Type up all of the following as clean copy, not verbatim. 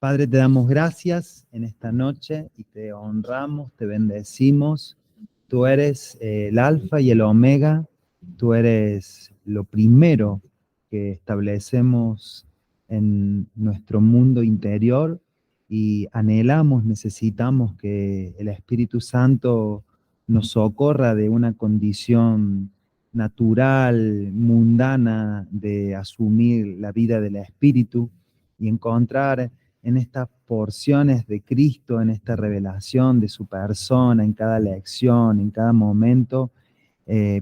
Padre, te damos gracias en esta noche y te honramos, te bendecimos. Tú eres el alfa y el omega, tú eres lo primero que establecemos en nuestro mundo interior y anhelamos, necesitamos que el Espíritu Santo nos socorra de una condición natural, mundana, de asumir la vida del Espíritu y encontrar en estas porciones de Cristo, en esta revelación de su persona, en cada lección, en cada momento,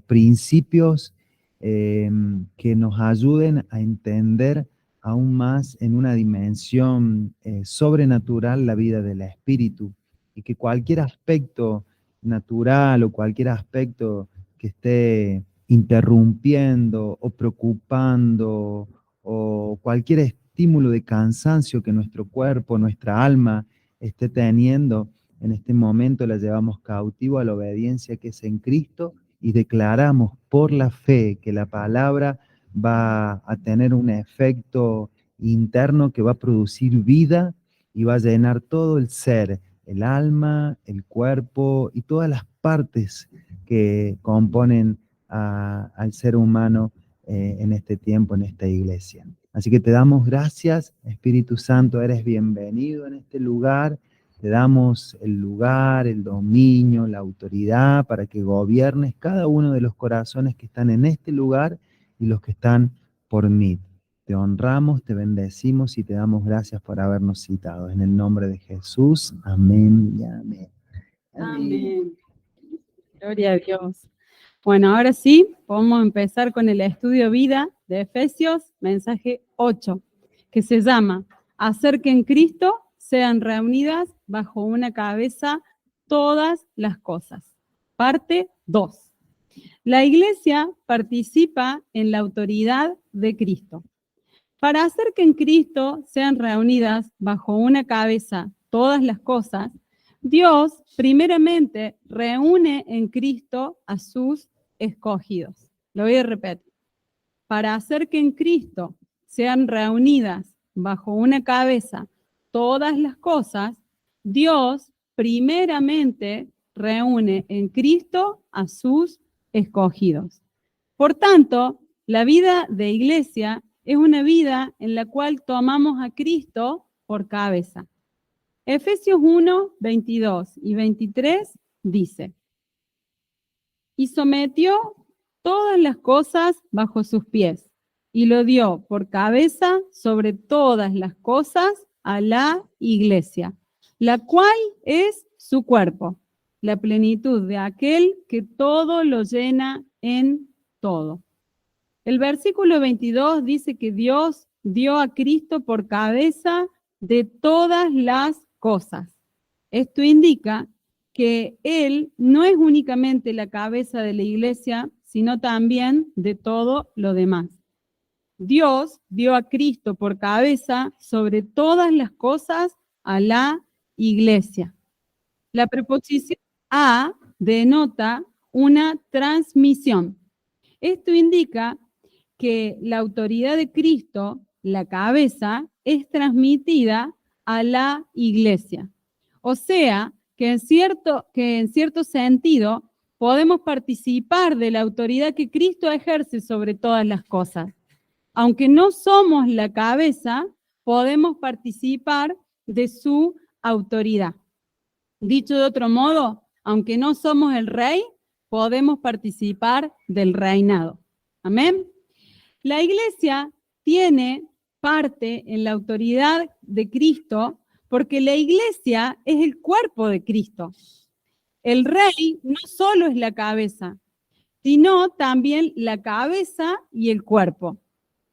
principios que nos ayuden a entender aún más en una dimensión sobrenatural la vida del Espíritu, y que cualquier aspecto natural o cualquier aspecto que esté interrumpiendo o preocupando o cualquier estímulo de cansancio que nuestro cuerpo, nuestra alma esté teniendo, en este momento la llevamos cautivo a la obediencia que es en Cristo y declaramos por la fe que la palabra va a tener un efecto interno que va a producir vida y va a llenar todo el ser, el alma, el cuerpo y todas las partes que componen al ser humano en este tiempo, en esta iglesia. Así que te damos gracias, Espíritu Santo, eres bienvenido en este lugar. Te damos el lugar, el dominio, la autoridad para que gobiernes cada uno de los corazones que están en este lugar y los que están por mí. Te honramos, te bendecimos y te damos gracias por habernos citado. En el nombre de Jesús, amén y amén. Amén. Gloria a Dios. Bueno, ahora sí, podemos empezar con el estudio vida de Efesios, mensaje 8, que se llama Hacer que en Cristo sean reunidas bajo una cabeza todas las cosas. Parte 2. La iglesia participa en la autoridad de Cristo. Para hacer que en Cristo sean reunidas bajo una cabeza todas las cosas, Dios primeramente reúne en Cristo a sus escogidos. Lo voy a repetir. Para hacer que en Cristo sean reunidas bajo una cabeza todas las cosas, Dios primeramente reúne en Cristo a sus escogidos. Por tanto, la vida de iglesia es una vida en la cual tomamos a Cristo por cabeza. Efesios 1, 22 y 23 dice: y sometió todas las cosas bajo sus pies, y lo dio por cabeza sobre todas las cosas a la iglesia, la cual es su cuerpo, la plenitud de aquel que todo lo llena en todo. El versículo 22 dice que Dios dio a Cristo por cabeza de todas las cosas. Esto indica que Él no es únicamente la cabeza de la iglesia, sino también de todo lo demás. Dios dio a Cristo por cabeza sobre todas las cosas a la iglesia. La preposición a denota una transmisión. Esto indica que la autoridad de Cristo, la cabeza, es transmitida a la iglesia. O sea, que en cierto sentido podemos participar de la autoridad que Cristo ejerce sobre todas las cosas. Aunque no somos la cabeza, podemos participar de su autoridad. Dicho de otro modo, aunque no somos el rey, podemos participar del reinado. Amén. La iglesia tiene parte en la autoridad de Cristo porque la iglesia es el cuerpo de Cristo. El rey no solo es la cabeza, sino también la cabeza y el cuerpo.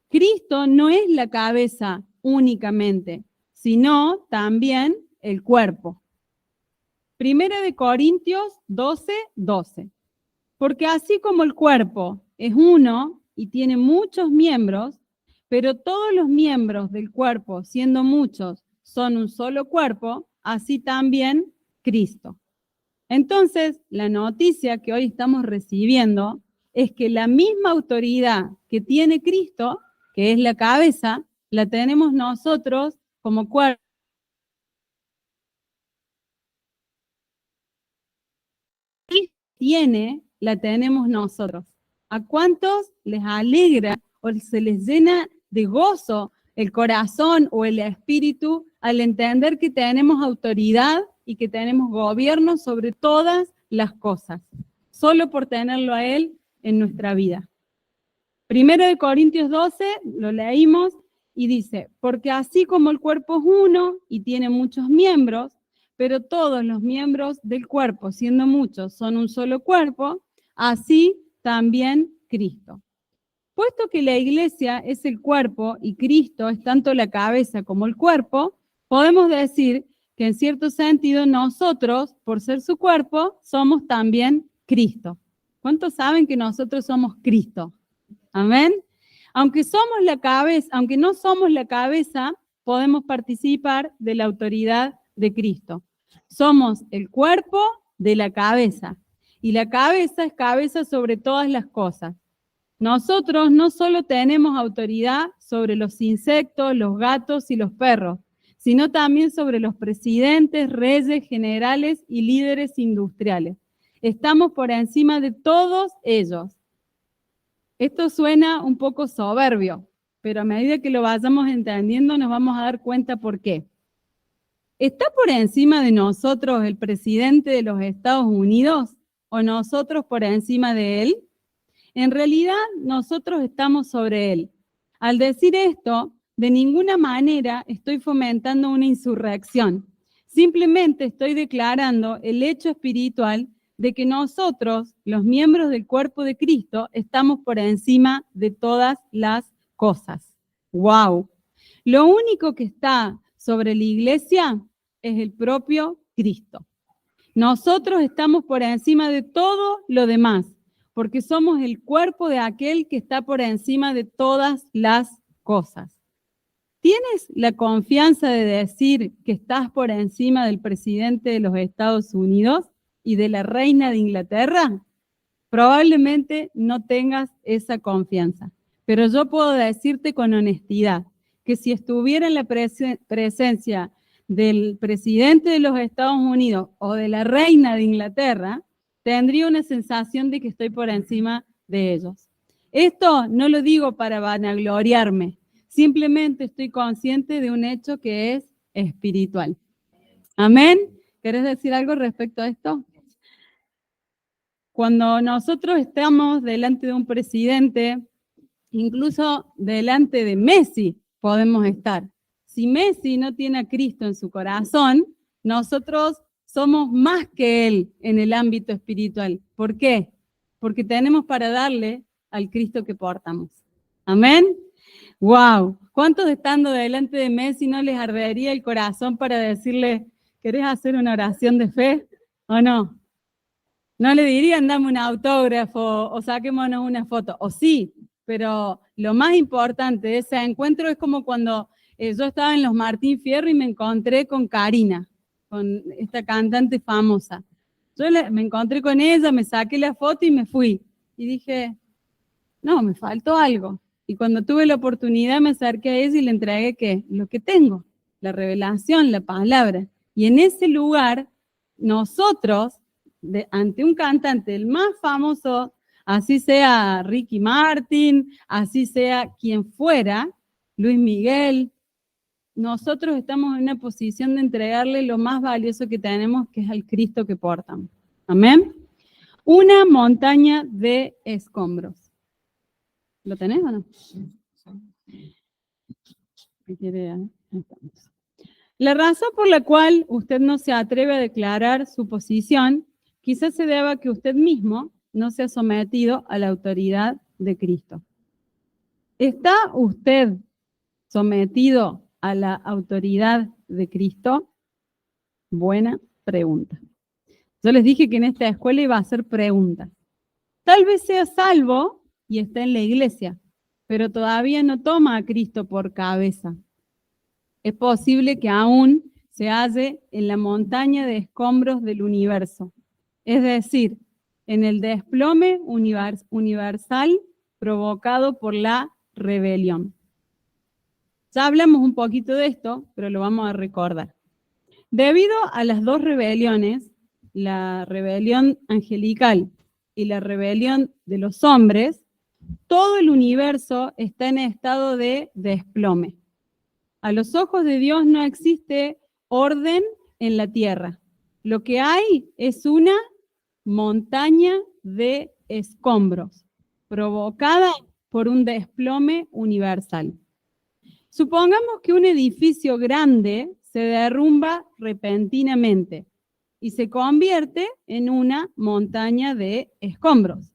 Cristo no es la cabeza únicamente, sino también el cuerpo. Primera de Corintios 12, 12. Porque así como el cuerpo es uno y tiene muchos miembros, pero todos los miembros del cuerpo, siendo muchos, son un solo cuerpo, así también Cristo. Entonces, la noticia que hoy estamos recibiendo es que la misma autoridad que tiene Cristo, que es la cabeza, la tenemos nosotros como cuerpo tiene, la tenemos nosotros. ¿A cuántos les alegra o se les llena de gozo el corazón o el espíritu al entender que tenemos autoridad y que tenemos gobierno sobre todas las cosas, solo por tenerlo a Él en nuestra vida? 1 Corintios 12, lo leímos y dice, porque así como el cuerpo es uno y tiene muchos miembros, pero todos los miembros del cuerpo, siendo muchos, son un solo cuerpo, así también Cristo. Puesto que la iglesia es el cuerpo y Cristo es tanto la cabeza como el cuerpo, podemos decir que en cierto sentido nosotros, por ser su cuerpo, somos también Cristo. ¿Cuántos saben que nosotros somos Cristo? Amén. Aunque somos la cabeza, aunque no somos la cabeza, podemos participar de la autoridad de Cristo. Somos el cuerpo de la cabeza y la cabeza es cabeza sobre todas las cosas. Nosotros no solo tenemos autoridad sobre los insectos, los gatos y los perros, sino también sobre los presidentes, reyes, generales y líderes industriales. Estamos por encima de todos ellos. Esto suena un poco soberbio, pero a medida que lo vayamos entendiendo nos vamos a dar cuenta por qué. ¿Está por encima de nosotros el presidente de los Estados Unidos o nosotros por encima de él? En realidad, nosotros estamos sobre él. Al decir esto, de ninguna manera estoy fomentando una insurrección. Simplemente estoy declarando el hecho espiritual de que nosotros, los miembros del cuerpo de Cristo, estamos por encima de todas las cosas. ¡Wow! Lo único que está sobre la iglesia es el propio Cristo. Nosotros estamos por encima de todo lo demás, porque somos el cuerpo de aquel que está por encima de todas las cosas. ¿Tienes la confianza de decir que estás por encima del presidente de los Estados Unidos y de la reina de Inglaterra? Probablemente no tengas esa confianza, pero yo puedo decirte con honestidad que si estuviera en la presencia del presidente de los Estados Unidos o de la reina de Inglaterra, tendría una sensación de que estoy por encima de ellos. Esto no lo digo para vanagloriarme, simplemente estoy consciente de un hecho que es espiritual. ¿Amén? ¿Querés decir algo respecto a esto? Cuando nosotros estamos delante de un presidente, incluso delante de Messi podemos estar. Si Messi no tiene a Cristo en su corazón, nosotros somos más que él en el ámbito espiritual. ¿Por qué? Porque tenemos para darle al Cristo que portamos. ¿Amén? ¡Wow! ¿Cuántos estando delante de Messi no les ardería el corazón para decirle, ¿querés hacer una oración de fe o no? No le dirían, dame un autógrafo o saquémonos una foto. O sí, pero lo más importante de ese encuentro es como cuando yo estaba en los Martín Fierro y me encontré con Karina, con esta cantante famosa. Yo me encontré con ella, me saqué la foto y me fui. Y dije, no, me faltó algo. Y cuando tuve la oportunidad me acerqué a ella y le entregué ¿qué? Lo que tengo, la revelación, la palabra. Y en ese lugar, nosotros, ante un cantante, el más famoso, así sea Ricky Martin, así sea quien fuera, Luis Miguel, nosotros estamos en una posición de entregarle lo más valioso que tenemos, que es al Cristo que portamos. Amén. Una montaña de escombros. ¿Lo tenés o no? La razón por la cual usted no se atreve a declarar su posición, quizás se deba a que usted mismo no se ha sometido a la autoridad de Cristo. ¿Está usted sometido a la autoridad de Cristo? Buena pregunta. Yo les dije que en esta escuela iba a hacer preguntas. Tal vez sea salvo y está en la iglesia, pero todavía no toma a Cristo por cabeza. Es posible que aún se halle en la montaña de escombros del universo, es decir, en el desplome universal provocado por la rebelión. Ya hablamos un poquito de esto, pero lo vamos a recordar. Debido a las dos rebeliones, la rebelión angelical y la rebelión de los hombres, todo el universo está en estado de desplome. A los ojos de Dios no existe orden en la tierra. Lo que hay es una montaña de escombros provocada por un desplome universal. Supongamos que un edificio grande se derrumba repentinamente y se convierte en una montaña de escombros.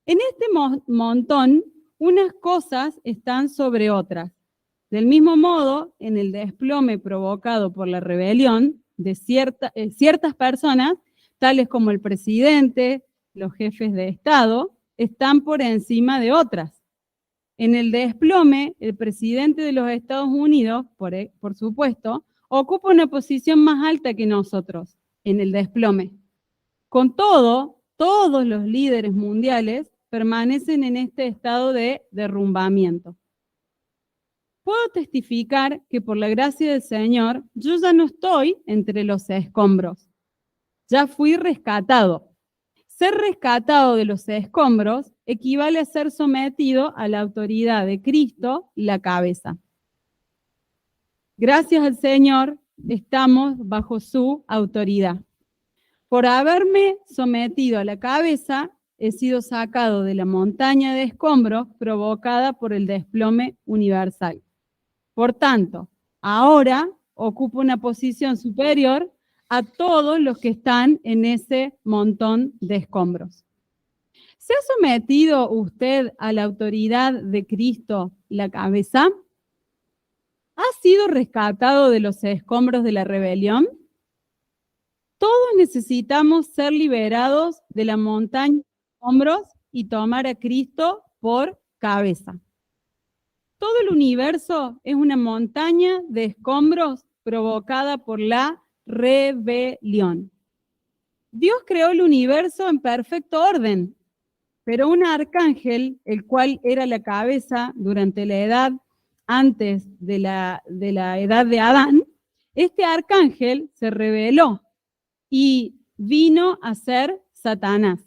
En este montón, unas cosas están sobre otras. Del mismo modo, en el desplome provocado por la rebelión de ciertas personas, tales como el presidente, los jefes de Estado, están por encima de otras. En el desplome, el presidente de los Estados Unidos, por supuesto, ocupa una posición más alta que nosotros en el desplome. Con todo, todos los líderes mundiales permanecen en este estado de derrumbamiento. Puedo testificar que por la gracia del Señor, yo ya no estoy entre los escombros. Ya fui rescatado. Ser rescatado de los escombros equivale a ser sometido a la autoridad de Cristo, la cabeza. Gracias al Señor, estamos bajo su autoridad. Por haberme sometido a la cabeza, he sido sacado de la montaña de escombros provocada por el desplome universal. Por tanto, ahora ocupo una posición superior a todos los que están en ese montón de escombros. ¿Se ha sometido usted a la autoridad de Cristo, la cabeza? ¿Ha sido rescatado de los escombros de la rebelión? Todos necesitamos ser liberados de la montaña de escombros y tomar a Cristo por cabeza. Todo el universo es una montaña de escombros provocada por la rebelión. Dios creó el universo en perfecto orden, pero un arcángel, el cual era la cabeza durante la edad antes de la edad de Adán, este arcángel se rebeló y vino a ser Satanás.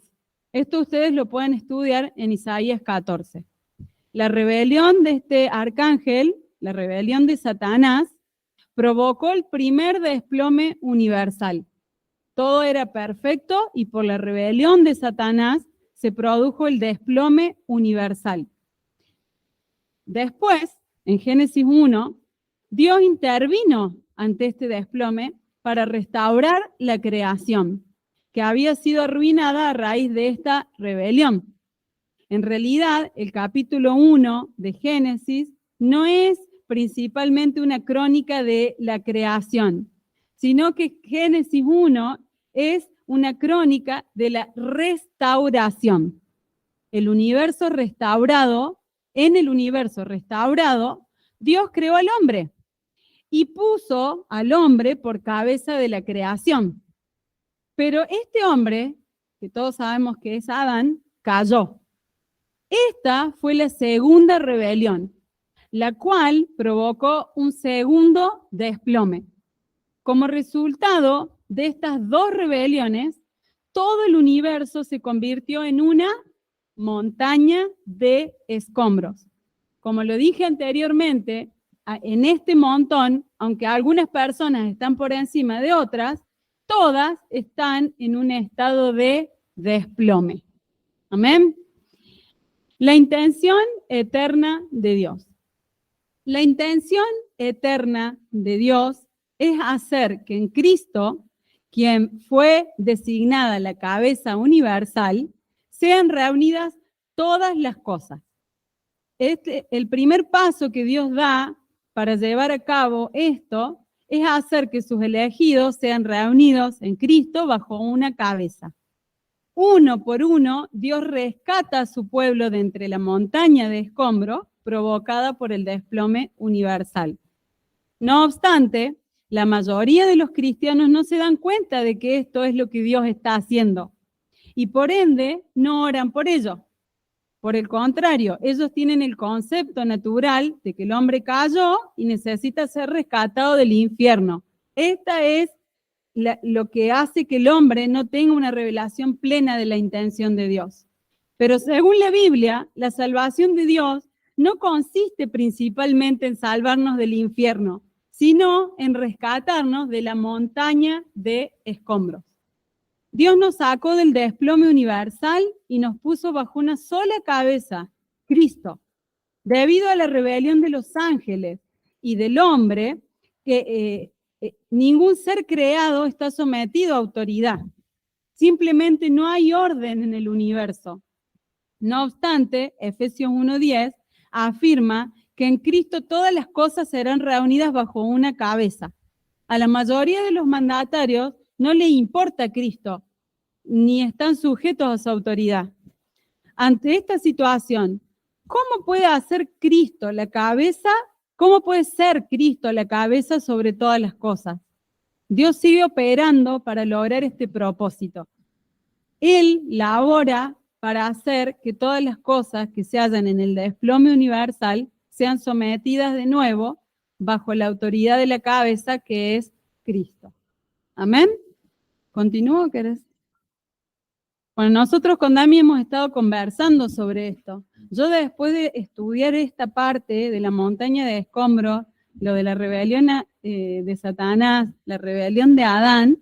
Esto ustedes lo pueden estudiar en Isaías 14. La rebelión de este arcángel, la rebelión de Satanás, provocó el primer desplome universal. Todo era perfecto y por la rebelión de Satanás se produjo el desplome universal. Después, en Génesis 1, Dios intervino ante este desplome para restaurar la creación, que había sido arruinada a raíz de esta rebelión. En realidad, el capítulo 1 de Génesis no es principalmente una crónica de la creación, sino que Génesis 1 es una crónica de la restauración. El universo restaurado, en el universo restaurado, Dios creó al hombre y puso al hombre por cabeza de la creación. Pero este hombre, que todos sabemos que es Adán, cayó. Esta fue la segunda rebelión, la cual provocó un segundo desplome. Como resultado de estas dos rebeliones, todo el universo se convirtió en una montaña de escombros. Como lo dije anteriormente, en este montón, aunque algunas personas están por encima de otras, todas están en un estado de desplome. Amén. La intención eterna de Dios. La intención eterna de Dios es hacer que en Cristo, quien fue designada la cabeza universal, sean reunidas todas las cosas. El primer paso que Dios da para llevar a cabo esto es hacer que sus elegidos sean reunidos en Cristo bajo una cabeza. Uno por uno, Dios rescata a su pueblo de entre la montaña de escombros provocada por el desplome universal. No obstante, la mayoría de los cristianos no se dan cuenta de que esto es lo que Dios está haciendo y por ende no oran por ello. Por el contrario, ellos tienen el concepto natural de que el hombre cayó y necesita ser rescatado del infierno. Esta es lo que hace que el hombre no tenga una revelación plena de la intención de Dios. Pero según la Biblia, la salvación de Dios no consiste principalmente en salvarnos del infierno, sino en rescatarnos de la montaña de escombros. Dios nos sacó del desplome universal y nos puso bajo una sola cabeza, Cristo. Debido a la rebelión de los ángeles y del hombre, que ningún ser creado está sometido a autoridad. Simplemente no hay orden en el universo. No obstante, Efesios 1:10 afirma que en Cristo todas las cosas serán reunidas bajo una cabeza. A la mayoría de los mandatarios no le importa Cristo, ni están sujetos a su autoridad. Ante esta situación, ¿cómo puede ser Cristo la cabeza sobre todas las cosas? Dios sigue operando para lograr este propósito. Él labora para hacer que todas las cosas que se hallan en el desplome universal sean sometidas de nuevo bajo la autoridad de la cabeza, que es Cristo. ¿Amén? ¿Continúo? ¿Querés? Bueno, nosotros con Dami hemos estado conversando sobre esto. Yo después de estudiar esta parte de la montaña de escombros, lo de la rebelión de Satanás, la rebelión de Adán,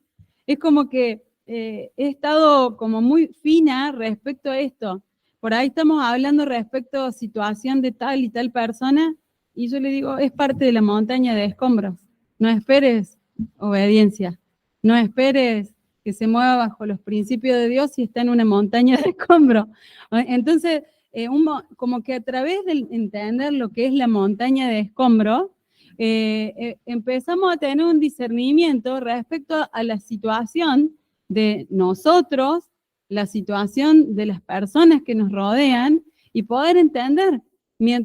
es como que he estado como muy fina respecto a esto. Por ahí estamos hablando respecto a situación de tal y tal persona, y yo le digo, es parte de la montaña de escombros. No esperes obediencia, no esperes que se mueva bajo los principios de Dios y está en una montaña de escombros. Entonces, como que a través de entender lo que es la montaña de escombros, empezamos a tener un discernimiento respecto a la situación de nosotros, la situación de las personas que nos rodean y poder entender,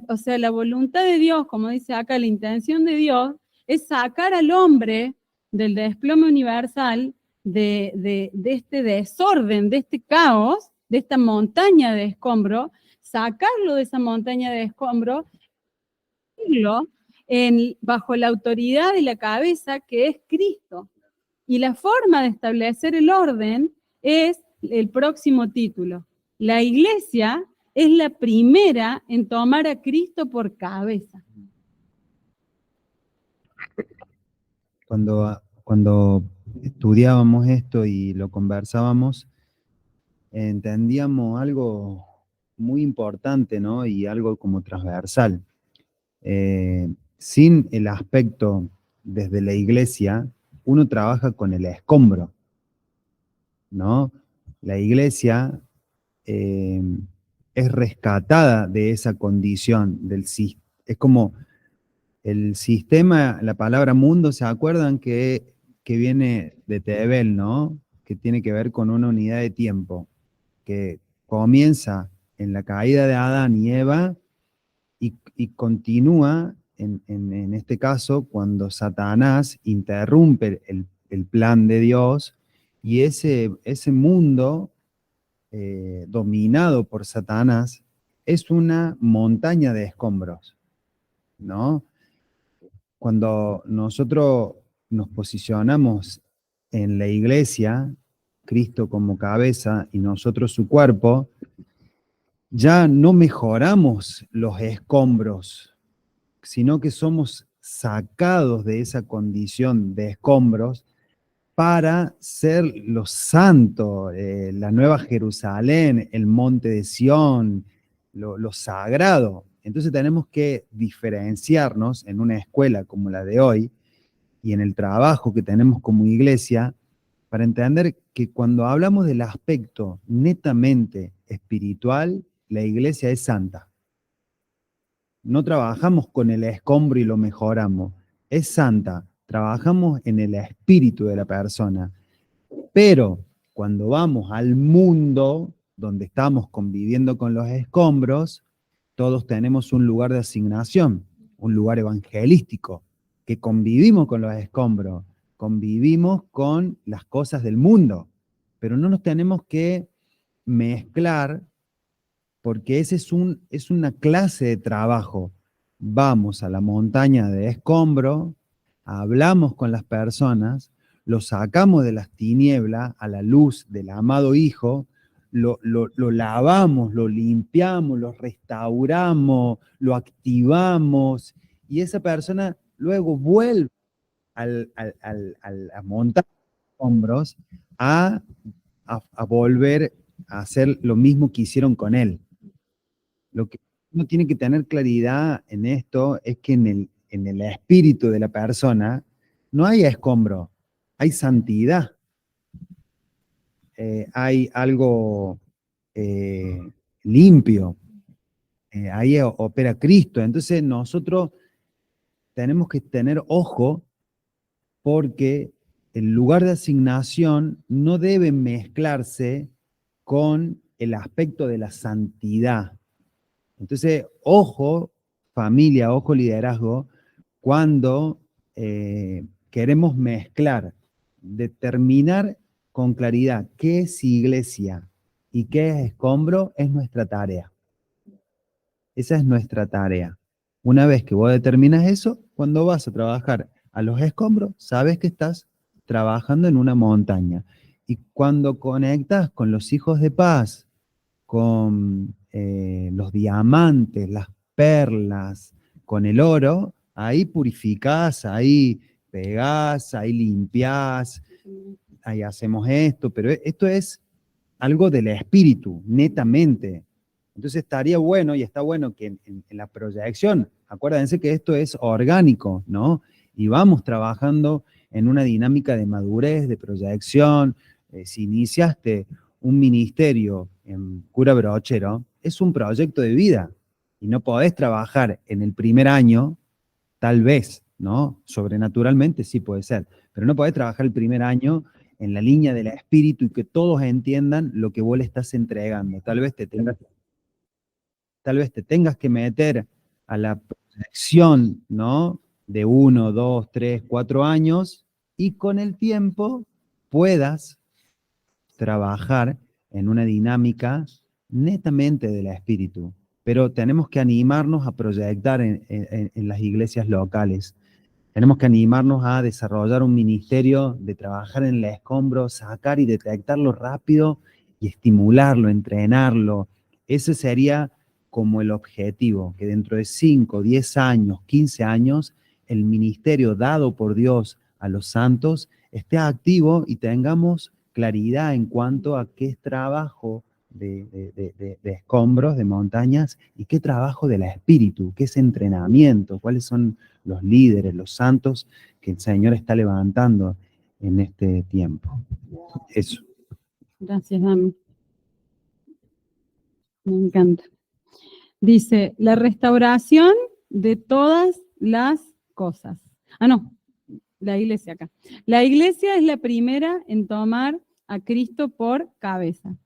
o sea, la voluntad de Dios, como dice acá, la intención de Dios es sacar al hombre del desplome universal, de este desorden, de este caos, de esta montaña de escombro, sacarlo de esa montaña de escombro, bajo la autoridad de la cabeza que es Cristo. Y la forma de establecer el orden es el próximo título. La iglesia es la primera en tomar a Cristo por cabeza. Cuando estudiábamos esto y lo conversábamos, entendíamos algo muy importante, ¿no? Y algo como transversal. Sin el aspecto desde la iglesia, uno trabaja con el escombro, ¿no? La iglesia es rescatada de esa condición, es como el sistema, la palabra mundo, ¿se acuerdan que viene de Tebel, ¿no? Que tiene que ver con una unidad de tiempo, que comienza en la caída de Adán y Eva y continúa en este caso cuando Satanás interrumpe el plan de Dios y ese mundo dominado por Satanás es una montaña de escombros, ¿no? Cuando nosotros nos posicionamos en la iglesia, Cristo como cabeza y nosotros su cuerpo, ya no mejoramos los escombros, sino que somos sacados de esa condición de escombros para ser los santos, la nueva Jerusalén, el monte de Sión, lo sagrado. Entonces tenemos que diferenciarnos en una escuela como la de hoy y en el trabajo que tenemos como iglesia para entender que cuando hablamos del aspecto netamente espiritual, la iglesia es santa. No trabajamos con el escombro y lo mejoramos. Es santa. Trabajamos en el espíritu de la persona. Pero cuando vamos al mundo, donde estamos conviviendo con los escombros, todos tenemos un lugar de asignación, un lugar evangelístico, que convivimos con los escombros, convivimos con las cosas del mundo, pero no nos tenemos que mezclar porque ese es una clase de trabajo. Vamos a la montaña de escombro, hablamos con las personas, lo sacamos de las tinieblas a la luz del amado Hijo, lo lavamos, lo limpiamos, lo restauramos, lo activamos, y esa persona luego vuelve a montar hombros a volver a hacer lo mismo que hicieron con él. Lo que uno tiene que tener claridad en esto es que en el espíritu de la persona no hay escombro, hay santidad. Hay algo limpio, ahí opera Cristo. Entonces nosotros tenemos que tener ojo porque el lugar de asignación no debe mezclarse con el aspecto de la santidad. Entonces, ojo familia, ojo liderazgo, cuando queremos mezclar, determinar con claridad qué es iglesia y qué es escombro, es nuestra tarea. Esa es nuestra tarea. Una vez que vos determinas eso, cuando vas a trabajar a los escombros, sabes que estás trabajando en una montaña. Y cuando conectas con los hijos de paz, con los diamantes, las perlas, con el oro, ahí purificás, ahí pegás, ahí limpiás, ahí hacemos esto, pero esto es algo del espíritu, netamente. Entonces estaría bueno y está bueno que en la proyección, acuérdense que esto es orgánico, ¿no? Y vamos trabajando en una dinámica de madurez, de proyección. Si iniciaste un ministerio en Cura Brochero, es un proyecto de vida y no podés trabajar en el primer año, tal vez, ¿no? Sobrenaturalmente sí puede ser, pero no podés trabajar el primer año en la línea del espíritu y que todos entiendan lo que vos le estás entregando. Tal vez te tengas que meter a la proyección, ¿no? De 1, 2, 3, 4 años y con el tiempo puedas trabajar en una dinámica netamente del espíritu. Pero tenemos que animarnos a proyectar en las iglesias locales. Tenemos que animarnos a desarrollar un ministerio de trabajar en el escombro, sacar y detectarlo rápido y estimularlo, entrenarlo. Ese sería como el objetivo, que dentro de 5, 10 años, 15 años, el ministerio dado por Dios a los santos esté activo y tengamos claridad en cuanto a qué es trabajo de escombros, de montañas, y qué trabajo del espíritu, qué es entrenamiento, cuáles son los líderes, los santos que el Señor está levantando en este tiempo. Eso. Gracias, Dami. Me encanta. Dice, la restauración de todas las cosas. Ah, no, la iglesia acá. La iglesia es la primera en tomar a Cristo por cabeza.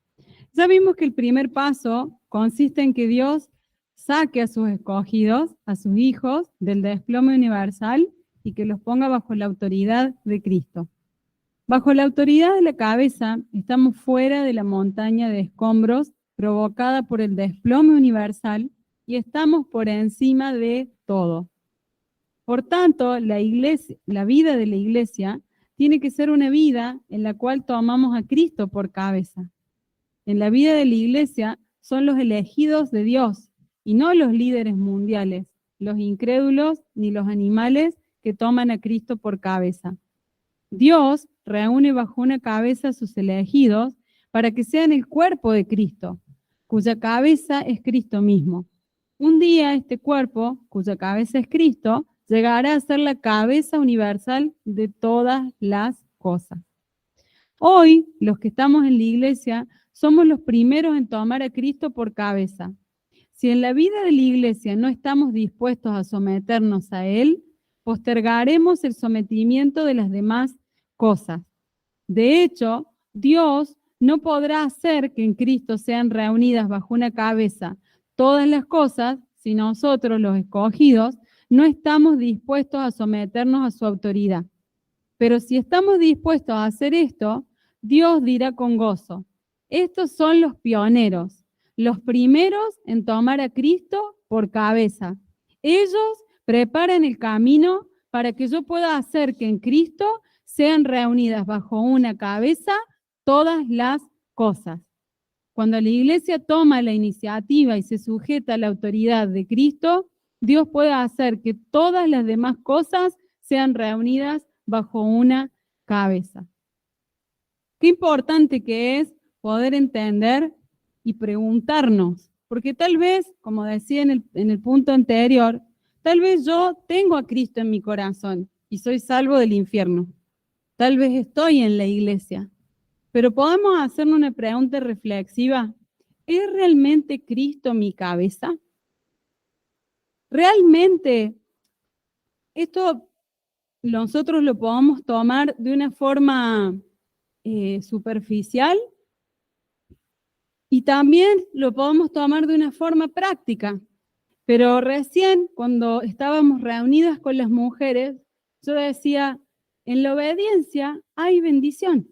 Ya vimos que el primer paso consiste en que Dios saque a sus escogidos, a sus hijos, del desplome universal y que los ponga bajo la autoridad de Cristo. Bajo la autoridad de la cabeza estamos fuera de la montaña de escombros provocada por el desplome universal y estamos por encima de todo. Por tanto, la vida de la iglesia tiene que ser una vida en la cual tomamos a Cristo por cabeza. En la vida de la iglesia son los elegidos de Dios y no los líderes mundiales, los incrédulos ni los animales que toman a Cristo por cabeza. Dios reúne bajo una cabeza a sus elegidos para que sean el cuerpo de Cristo, cuya cabeza es Cristo mismo. Un día este cuerpo, cuya cabeza es Cristo, llegará a ser la cabeza universal de todas las cosas. Hoy, los que estamos en la iglesia, somos los primeros en tomar a Cristo por cabeza. Si en la vida de la iglesia no estamos dispuestos a someternos a Él, postergaremos el sometimiento de las demás cosas. De hecho, Dios no podrá hacer que en Cristo sean reunidas bajo una cabeza todas las cosas si nosotros, los escogidos, no estamos dispuestos a someternos a su autoridad. Pero si estamos dispuestos a hacer esto, Dios dirá con gozo, estos son los pioneros, los primeros en tomar a Cristo por cabeza. Ellos preparan el camino para que yo pueda hacer que en Cristo sean reunidas bajo una cabeza todas las cosas. Cuando la iglesia toma la iniciativa y se sujeta a la autoridad de Cristo, Dios puede hacer que todas las demás cosas sean reunidas bajo una cabeza. Qué importante que es poder entender y preguntarnos, porque tal vez, como decía en el punto anterior, tal vez yo tengo a Cristo en mi corazón y soy salvo del infierno. Tal vez estoy en la iglesia, pero podemos hacernos una pregunta reflexiva. ¿Es realmente Cristo mi cabeza? ¿Realmente esto nosotros lo podemos tomar de una forma superficial? Y también lo podemos tomar de una forma práctica. Pero recién, cuando estábamos reunidas con las mujeres, yo decía, en la obediencia hay bendición.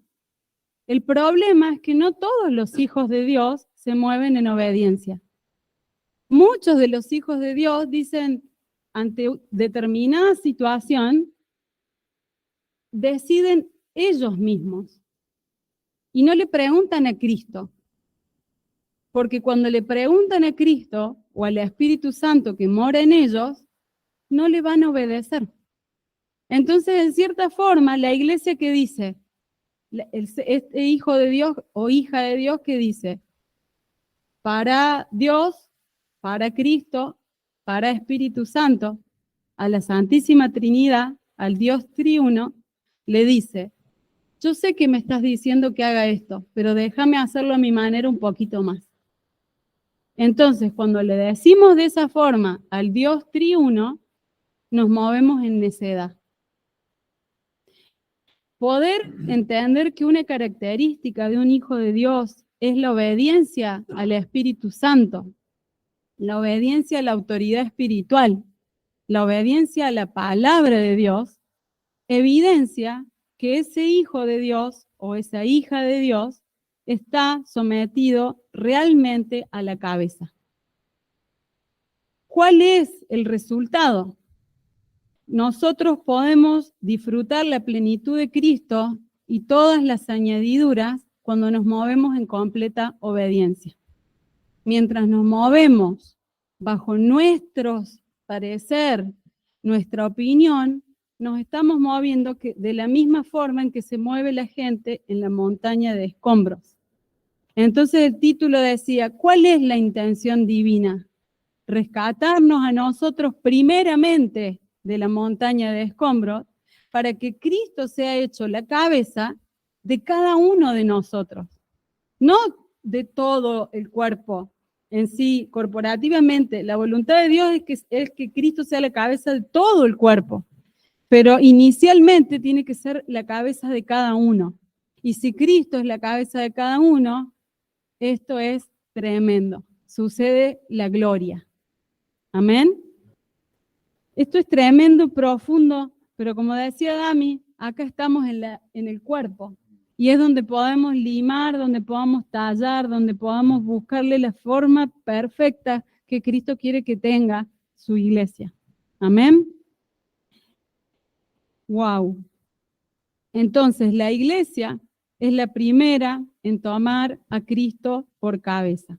El problema es que no todos los hijos de Dios se mueven en obediencia. Muchos de los hijos de Dios dicen, ante determinada situación, deciden ellos mismos y no le preguntan a Cristo. Porque cuando le preguntan a Cristo o al Espíritu Santo que mora en ellos, no le van a obedecer. Entonces, en cierta forma, la iglesia que dice, este hijo de Dios o hija de Dios que dice, para Dios, para Cristo, para Espíritu Santo, a la Santísima Trinidad, al Dios triuno, le dice, yo sé que me estás diciendo que haga esto, pero déjame hacerlo a mi manera un poquito más. Entonces, cuando le decimos de esa forma al Dios triuno, nos movemos en necedad. Poder entender que una característica de un hijo de Dios es la obediencia al Espíritu Santo, la obediencia a la autoridad espiritual, la obediencia a la palabra de Dios, evidencia que ese hijo de Dios o esa hija de Dios está sometido realmente a la cabeza. ¿Cuál es el resultado? Nosotros podemos disfrutar la plenitud de Cristo y todas las añadiduras cuando nos movemos en completa obediencia. Mientras nos movemos bajo nuestros parecer, nuestra opinión, nos estamos moviendo de la misma forma en que se mueve la gente en la montaña de escombros. Entonces el título decía, ¿cuál es la intención divina? Rescatarnos a nosotros primeramente de la montaña de escombros para que Cristo sea hecho la cabeza de cada uno de nosotros, no de todo el cuerpo en sí, corporativamente. La voluntad de Dios es que Cristo sea la cabeza de todo el cuerpo, pero inicialmente tiene que ser la cabeza de cada uno. Y si Cristo es la cabeza de cada uno, esto es tremendo. Sucede la gloria. Amén. Esto es tremendo, profundo, pero como decía Dami, acá estamos en el cuerpo. Y es donde podemos limar, donde podamos tallar, donde podamos buscarle la forma perfecta que Cristo quiere que tenga su iglesia. Amén. Wow. Entonces, la iglesia es la primera en tomar a Cristo por cabeza.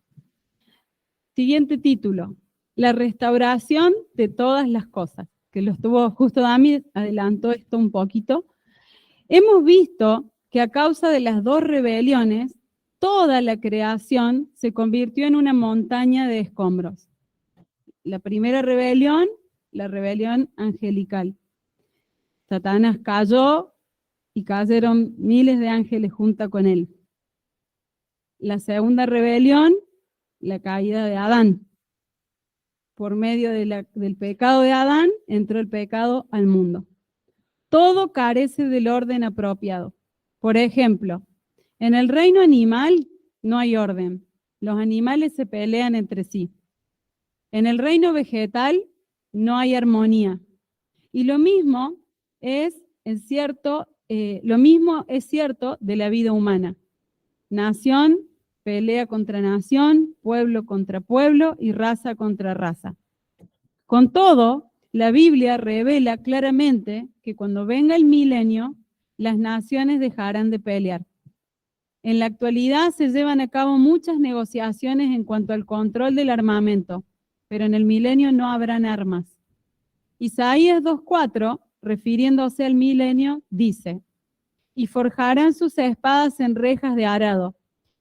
Siguiente título. La restauración de todas las cosas. Que lo estuvo justo Dami, adelantó esto un poquito. Hemos visto que a causa de las dos rebeliones, toda la creación se convirtió en una montaña de escombros. La primera rebelión, la rebelión angelical. Satanás cayó y cayeron miles de ángeles junto con él. La segunda rebelión, la caída de Adán. Por medio del pecado de Adán, entró el pecado al mundo. Todo carece del orden apropiado. Por ejemplo, en el reino animal no hay orden. Los animales se pelean entre sí. En el reino vegetal no hay armonía. Y lo mismo es cierto de la vida humana. Nación pelea contra nación, pueblo contra pueblo y raza contra raza. Con todo, la Biblia revela claramente que cuando venga el milenio, las naciones dejarán de pelear. En la actualidad se llevan a cabo muchas negociaciones en cuanto al control del armamento, pero en el milenio no habrán armas. Isaías 2:4, refiriéndose al milenio, dice: y forjarán sus espadas en rejas de arado,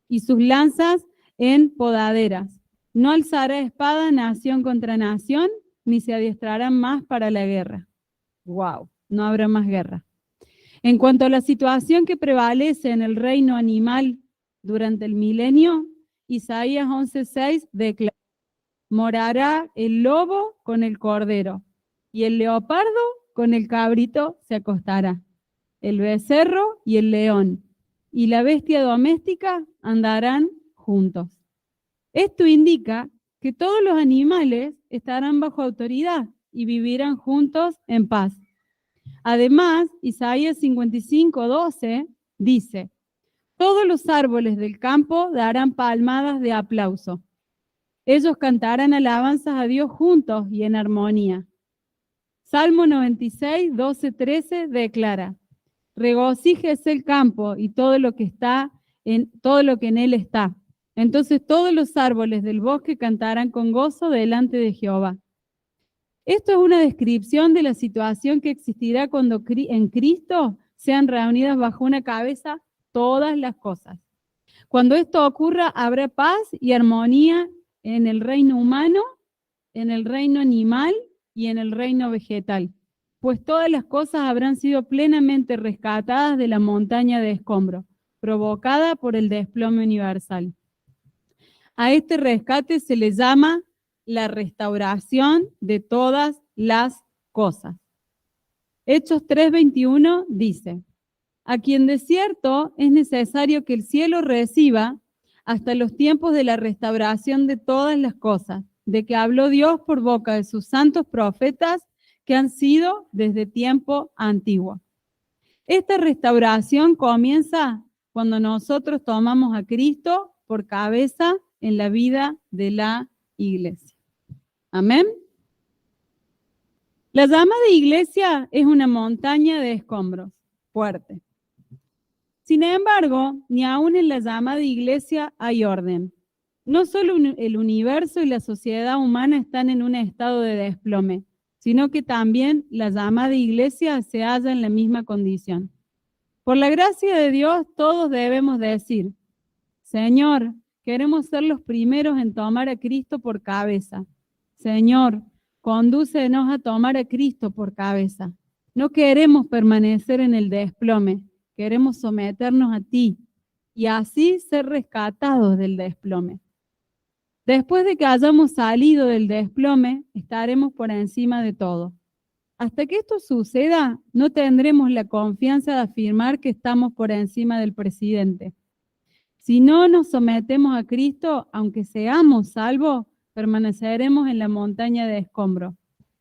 y sus lanzas en podaderas. No alzará espada nación contra nación, ni se adiestrarán más para la guerra. ¡Wow! No habrá más guerra. En cuanto a la situación que prevalece en el reino animal durante el milenio, Isaías 11:6 declara: morará el lobo con el cordero, y el leopardo con el cabrito se acostará, el becerro y el león, y la bestia doméstica andarán juntos. Esto indica que todos los animales estarán bajo autoridad y vivirán juntos en paz. Además, Isaías 55:12 dice: todos los árboles del campo darán palmadas de aplauso. Ellos cantarán alabanzas a Dios juntos y en armonía. Salmo 96, 12, 13 declara: regocíjese el campo y todo lo que en él está. Entonces todos los árboles del bosque cantarán con gozo delante de Jehová. Esto es una descripción de la situación que existirá cuando en Cristo sean reunidas bajo una cabeza todas las cosas. Cuando esto ocurra, habrá paz y armonía en el reino humano, en el reino animal y en el reino vegetal, pues todas las cosas habrán sido plenamente rescatadas de la montaña de escombros, provocada por el desplome universal. A este rescate se le llama la restauración de todas las cosas. Hechos 3:21 dice: a quien de cierto es necesario que el cielo reciba hasta los tiempos de la restauración de todas las cosas, de que habló Dios por boca de sus santos profetas que han sido desde tiempo antiguo. Esta restauración comienza cuando nosotros tomamos a Cristo por cabeza en la vida de la iglesia. Amén. La llamada iglesia es una montaña de escombros, fuerte. Sin embargo, ni aún en la llamada iglesia hay orden. No solo el universo y la sociedad humana están en un estado de desplome, sino que también la llamada iglesia se halla en la misma condición. Por la gracia de Dios, todos debemos decir: Señor, queremos ser los primeros en tomar a Cristo por cabeza. Señor, condúcenos a tomar a Cristo por cabeza. No queremos permanecer en el desplome, queremos someternos a ti y así ser rescatados del desplome. Después de que hayamos salido del desplome, estaremos por encima de todo. Hasta que esto suceda, no tendremos la confianza de afirmar que estamos por encima del presidente. Si no nos sometemos a Cristo, aunque seamos salvos, permaneceremos en la montaña de escombros.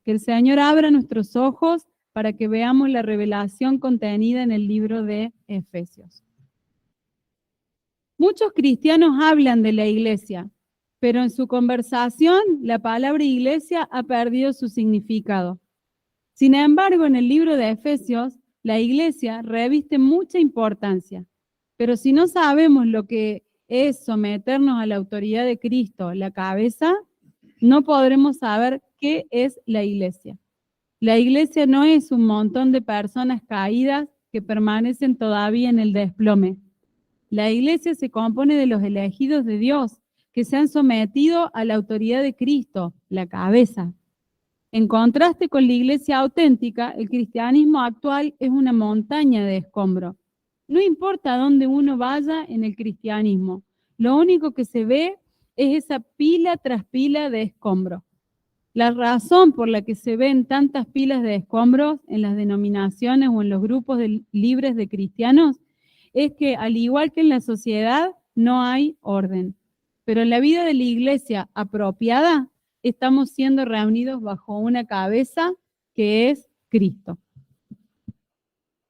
Que el Señor abra nuestros ojos para que veamos la revelación contenida en el libro de Efesios. Muchos cristianos hablan de la iglesia, pero en su conversación la palabra iglesia ha perdido su significado. Sin embargo, en el libro de Efesios, la iglesia reviste mucha importancia. Pero si no sabemos lo que es someternos a la autoridad de Cristo, la cabeza, no podremos saber qué es la iglesia. La iglesia no es un montón de personas caídas que permanecen todavía en el desplome. La iglesia se compone de los elegidos de Dios, que se han sometido a la autoridad de Cristo, la cabeza. En contraste con la iglesia auténtica, el cristianismo actual es una montaña de escombros. No importa dónde uno vaya en el cristianismo, lo único que se ve es esa pila tras pila de escombros. La razón por la que se ven tantas pilas de escombros en las denominaciones o en los grupos libres de cristianos es que, al igual que en la sociedad, no hay orden. Pero en la vida de la iglesia apropiada, estamos siendo reunidos bajo una cabeza que es Cristo.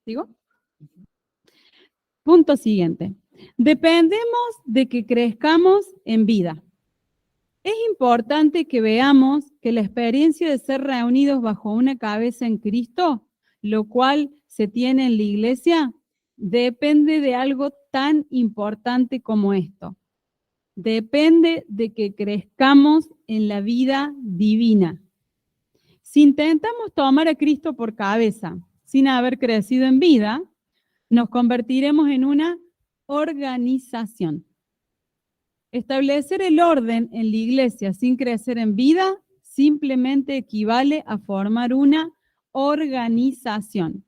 ¿Sigo? Punto siguiente. Dependemos de que crezcamos en vida. Es importante que veamos que la experiencia de ser reunidos bajo una cabeza en Cristo, lo cual se tiene en la iglesia depende de algo tan importante como esto. Depende de que crezcamos en la vida divina. Si intentamos tomar a Cristo por cabeza sin haber crecido en vida, nos convertiremos en una organización. Establecer el orden en la iglesia sin crecer en vida simplemente equivale a formar una organización.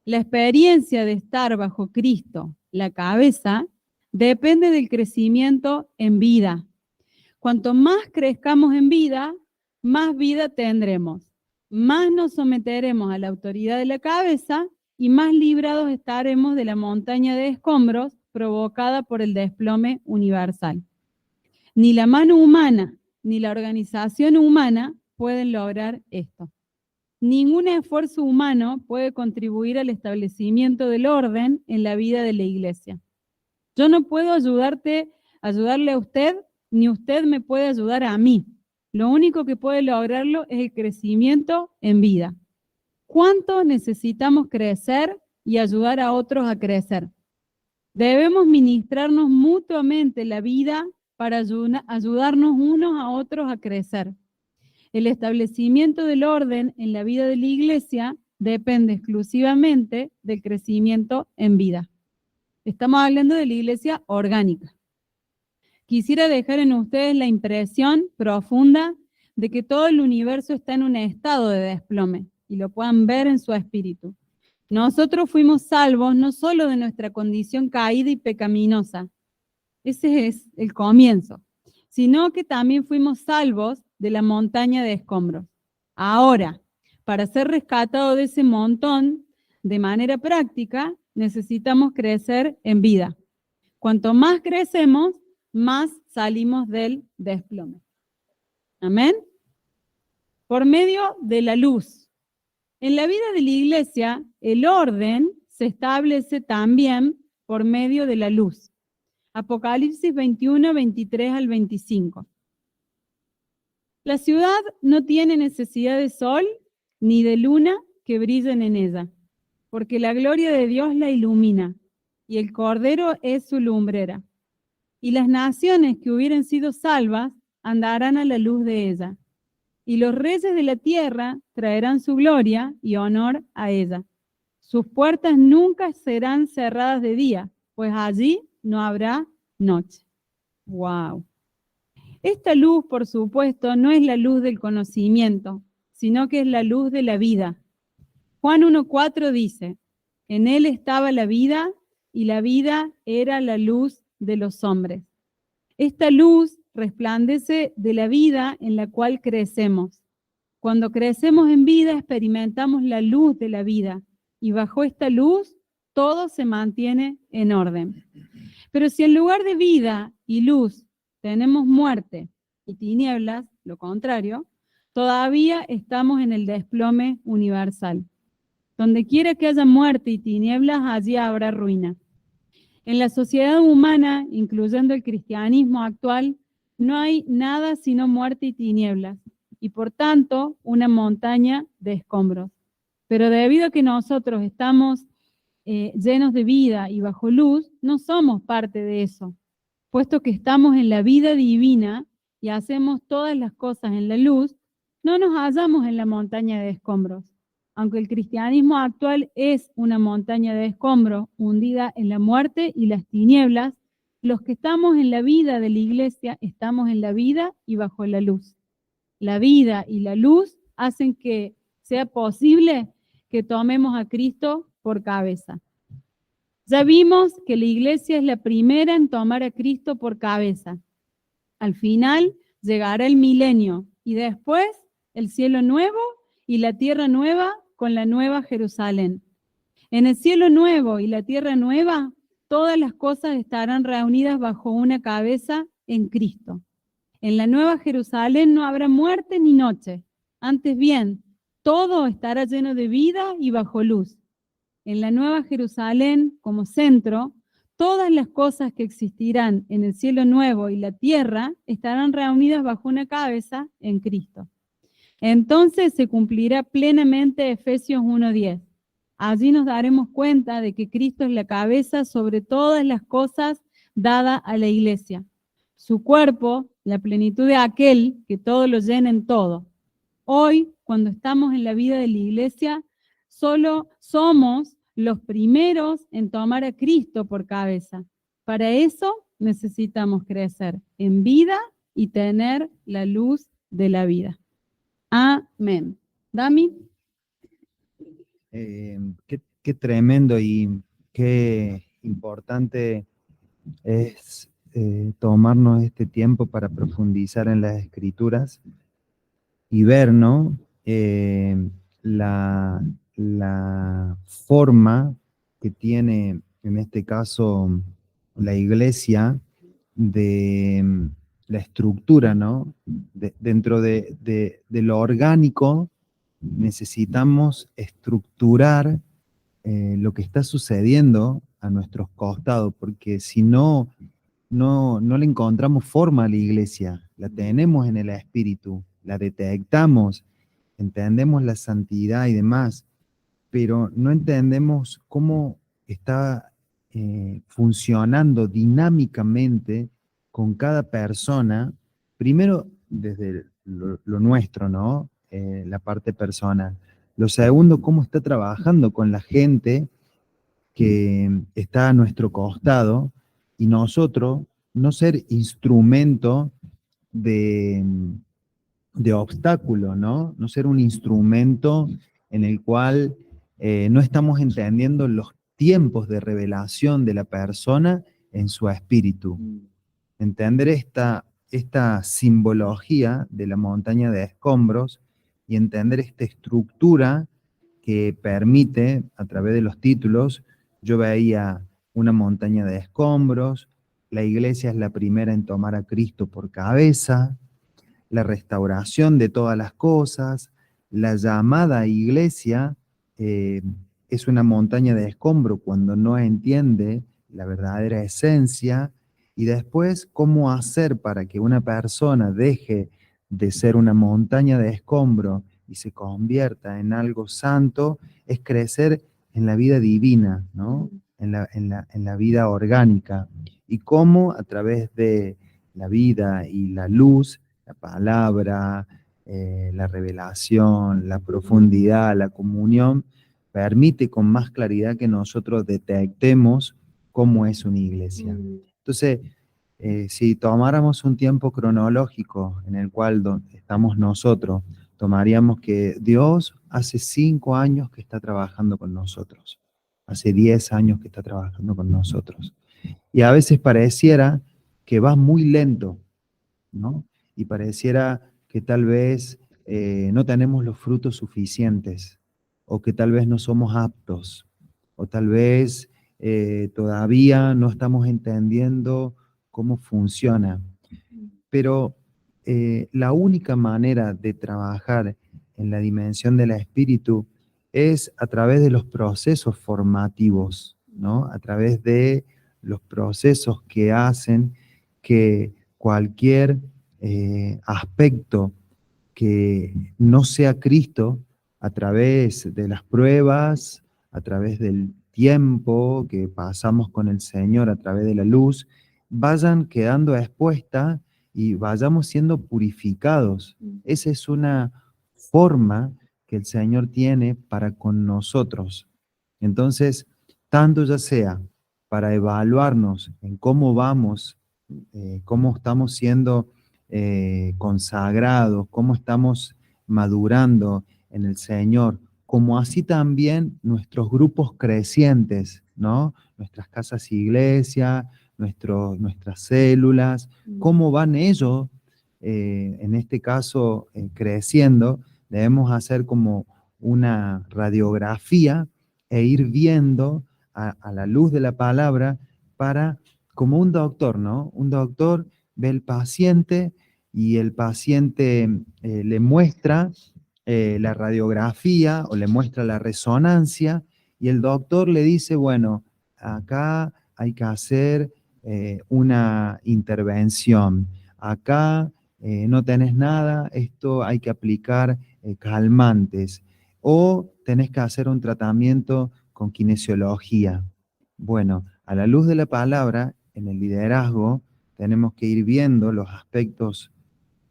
La experiencia de estar bajo Cristo, la cabeza, depende del crecimiento en vida. Cuanto más crezcamos en vida, más vida tendremos, más nos someteremos a la autoridad de la cabeza y más librados estaremos de la montaña de escombros provocada por el desplome universal. Ni la mano humana ni la organización humana pueden lograr esto. Ningún esfuerzo humano puede contribuir al establecimiento del orden en la vida de la iglesia. Yo no puedo ayudarle a usted, ni usted me puede ayudar a mí. Lo único que puede lograrlo es el crecimiento en vida. ¿Cuánto necesitamos crecer y ayudar a otros a crecer? Debemos ministrarnos mutuamente la vida para ayudarnos unos a otros a crecer. El establecimiento del orden en la vida de la iglesia depende exclusivamente del crecimiento en vida. Estamos hablando de la iglesia orgánica. Quisiera dejar en ustedes la impresión profunda de que todo el universo está en un estado de desplome y lo puedan ver en su espíritu. Nosotros fuimos salvos no solo de nuestra condición caída y pecaminosa, ese es el comienzo, sino que también fuimos salvos de la montaña de escombros. Ahora, para ser rescatados de ese montón, de manera práctica, necesitamos crecer en vida. Cuanto más crecemos, más salimos del desplome. Amén. Por medio de la luz. En la vida de la iglesia, el orden se establece también por medio de la luz. Apocalipsis 21, 23 al 25. La ciudad no tiene necesidad de sol ni de luna que brillen en ella, porque la gloria de Dios la ilumina, y el Cordero es su lumbrera. Y las naciones que hubieran sido salvas andarán a la luz de ella, y los reyes de la tierra traerán su gloria y honor a ella. Sus puertas nunca serán cerradas de día, pues allí no habrá noche. ¡Wow! Esta luz, por supuesto, no es la luz del conocimiento, sino que es la luz de la vida. Juan 1:4 dice, en él estaba la vida y la vida era la luz de los hombres. Esta luz resplandece de la vida en la cual crecemos. Cuando crecemos en vida experimentamos la luz de la vida y bajo esta luz todo se mantiene en orden. Pero si en lugar de vida y luz tenemos muerte y tinieblas, lo contrario, todavía estamos en el desplome universal. Donde quiera que haya muerte y tinieblas, allí habrá ruina. En la sociedad humana, incluyendo el cristianismo actual, no hay nada sino muerte y tinieblas, y por tanto una montaña de escombros. Pero debido a que nosotros estamos llenos de vida y bajo luz, no somos parte de eso. Puesto que estamos en la vida divina y hacemos todas las cosas en la luz, no nos hallamos en la montaña de escombros. Aunque el cristianismo actual es una montaña de escombros hundida en la muerte y las tinieblas, los que estamos en la vida de la iglesia estamos en la vida y bajo la luz. La vida y la luz hacen que sea posible que tomemos a Cristo por cabeza. Ya vimos que la iglesia es la primera en tomar a Cristo por cabeza. Al final llegará el milenio y después el cielo nuevo y la tierra nueva con la nueva Jerusalén. En el cielo nuevo y la tierra nueva, todas las cosas estarán reunidas bajo una cabeza en Cristo. En la nueva Jerusalén no habrá muerte ni noche. Antes bien, todo estará lleno de vida y bajo luz. En la nueva Jerusalén, como centro, todas las cosas que existirán en el cielo nuevo y la tierra estarán reunidas bajo una cabeza en Cristo. Entonces se cumplirá plenamente Efesios 1:10. Allí nos daremos cuenta de que Cristo es la cabeza sobre todas las cosas dada a la iglesia. Su cuerpo, la plenitud de aquel que todo lo llena en todo. Hoy, cuando estamos en la vida de la iglesia, solo somos los primeros en tomar a Cristo por cabeza. Para eso necesitamos crecer en vida y tener la luz de la vida. Amén. Dami. Qué tremendo y qué importante es tomarnos este tiempo para profundizar en las escrituras y ver, ¿no? La forma que tiene, en este caso, la iglesia de la estructura, ¿no? Dentro de lo orgánico, necesitamos estructurar lo que está sucediendo a nuestros costados, porque si no, no le encontramos forma a la iglesia, la tenemos en el espíritu, la detectamos, entendemos la santidad y demás, pero no entendemos cómo está funcionando dinámicamente con cada persona, primero desde lo nuestro, ¿no? La parte personal. Lo segundo, cómo está trabajando con la gente que está a nuestro costado y nosotros no ser instrumento de, de obstáculo, ¿no? No ser un instrumento en el cual no estamos entendiendo los tiempos de revelación de la persona en su espíritu. Entender esta simbología de la montaña de escombros y entender esta estructura que permite, a través de los títulos, yo veía una montaña de escombros, la iglesia es la primera en tomar a Cristo por cabeza, la restauración de todas las cosas, la llamada iglesia es una montaña de escombro cuando no entiende la verdadera esencia, y después cómo hacer para que una persona deje de ser una montaña de escombro y se convierta en algo santo, es crecer en la vida divina, ¿no? En la vida orgánica. Y cómo a través de la vida y la luz, la palabra, la revelación, la profundidad, la comunión, permite con más claridad que nosotros detectemos cómo es una iglesia. Entonces, si tomáramos un tiempo cronológico en el cual estamos nosotros, tomaríamos que Dios hace 5 años que está trabajando con nosotros, hace 10 años que está trabajando con nosotros. Y a veces pareciera que va muy lento, ¿no? Y pareciera que tal vez no tenemos los frutos suficientes, o que tal vez no somos aptos, o tal vez todavía no estamos entendiendo cómo funciona. Pero la única manera de trabajar en la dimensión del espíritu es a través de los procesos formativos, ¿no? A través de los procesos que hacen que cualquier aspecto que no sea Cristo, a través de las pruebas, a través del tiempo que pasamos con el Señor, a través de la luz, vayan quedando expuestas y vayamos siendo purificados. Esa es una forma que el Señor tiene para con nosotros. Entonces, tanto ya sea para evaluarnos en cómo vamos, cómo estamos siendo consagrados, cómo estamos madurando en el Señor, como así también nuestros grupos crecientes, ¿no? Nuestras casas iglesia, nuestras células, cómo van ellos, en este caso, creciendo. Debemos hacer como una radiografía e ir viendo a la luz de la palabra para, como un doctor, ¿no? Un doctor ve al paciente y el paciente le muestra la radiografía o le muestra la resonancia y el doctor le dice, bueno, acá hay que hacer una intervención, acá no tenés nada, esto hay que aplicar calmantes, o tenés que hacer un tratamiento con kinesiología. Bueno, a la luz de la palabra, en el liderazgo, tenemos que ir viendo los aspectos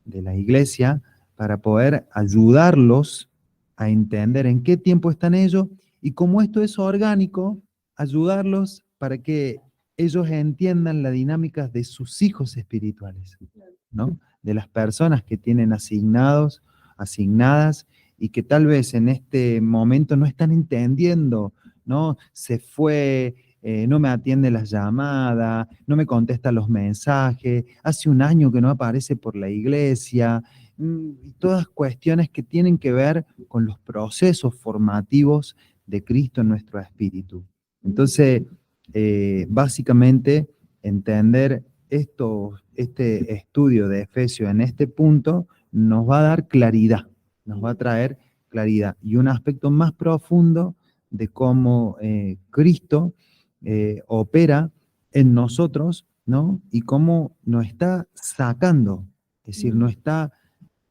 de la iglesia para poder ayudarlos a entender en qué tiempo están ellos y como esto es orgánico, ayudarlos para que ellos entiendan la dinámica de sus hijos espirituales, ¿no? De las personas que tienen asignadas y que tal vez en este momento no están entendiendo, ¿no? Se fue, no me atiende las llamadas, no me contesta los mensajes, hace un año que no aparece por la iglesia, todas cuestiones que tienen que ver con los procesos formativos de Cristo en nuestro espíritu. Entonces, básicamente, entender este estudio de Efesios en este punto nos va a dar claridad, nos va a traer claridad y un aspecto más profundo de cómo Cristo opera en nosotros, ¿no? Y cómo nos está sacando, es decir,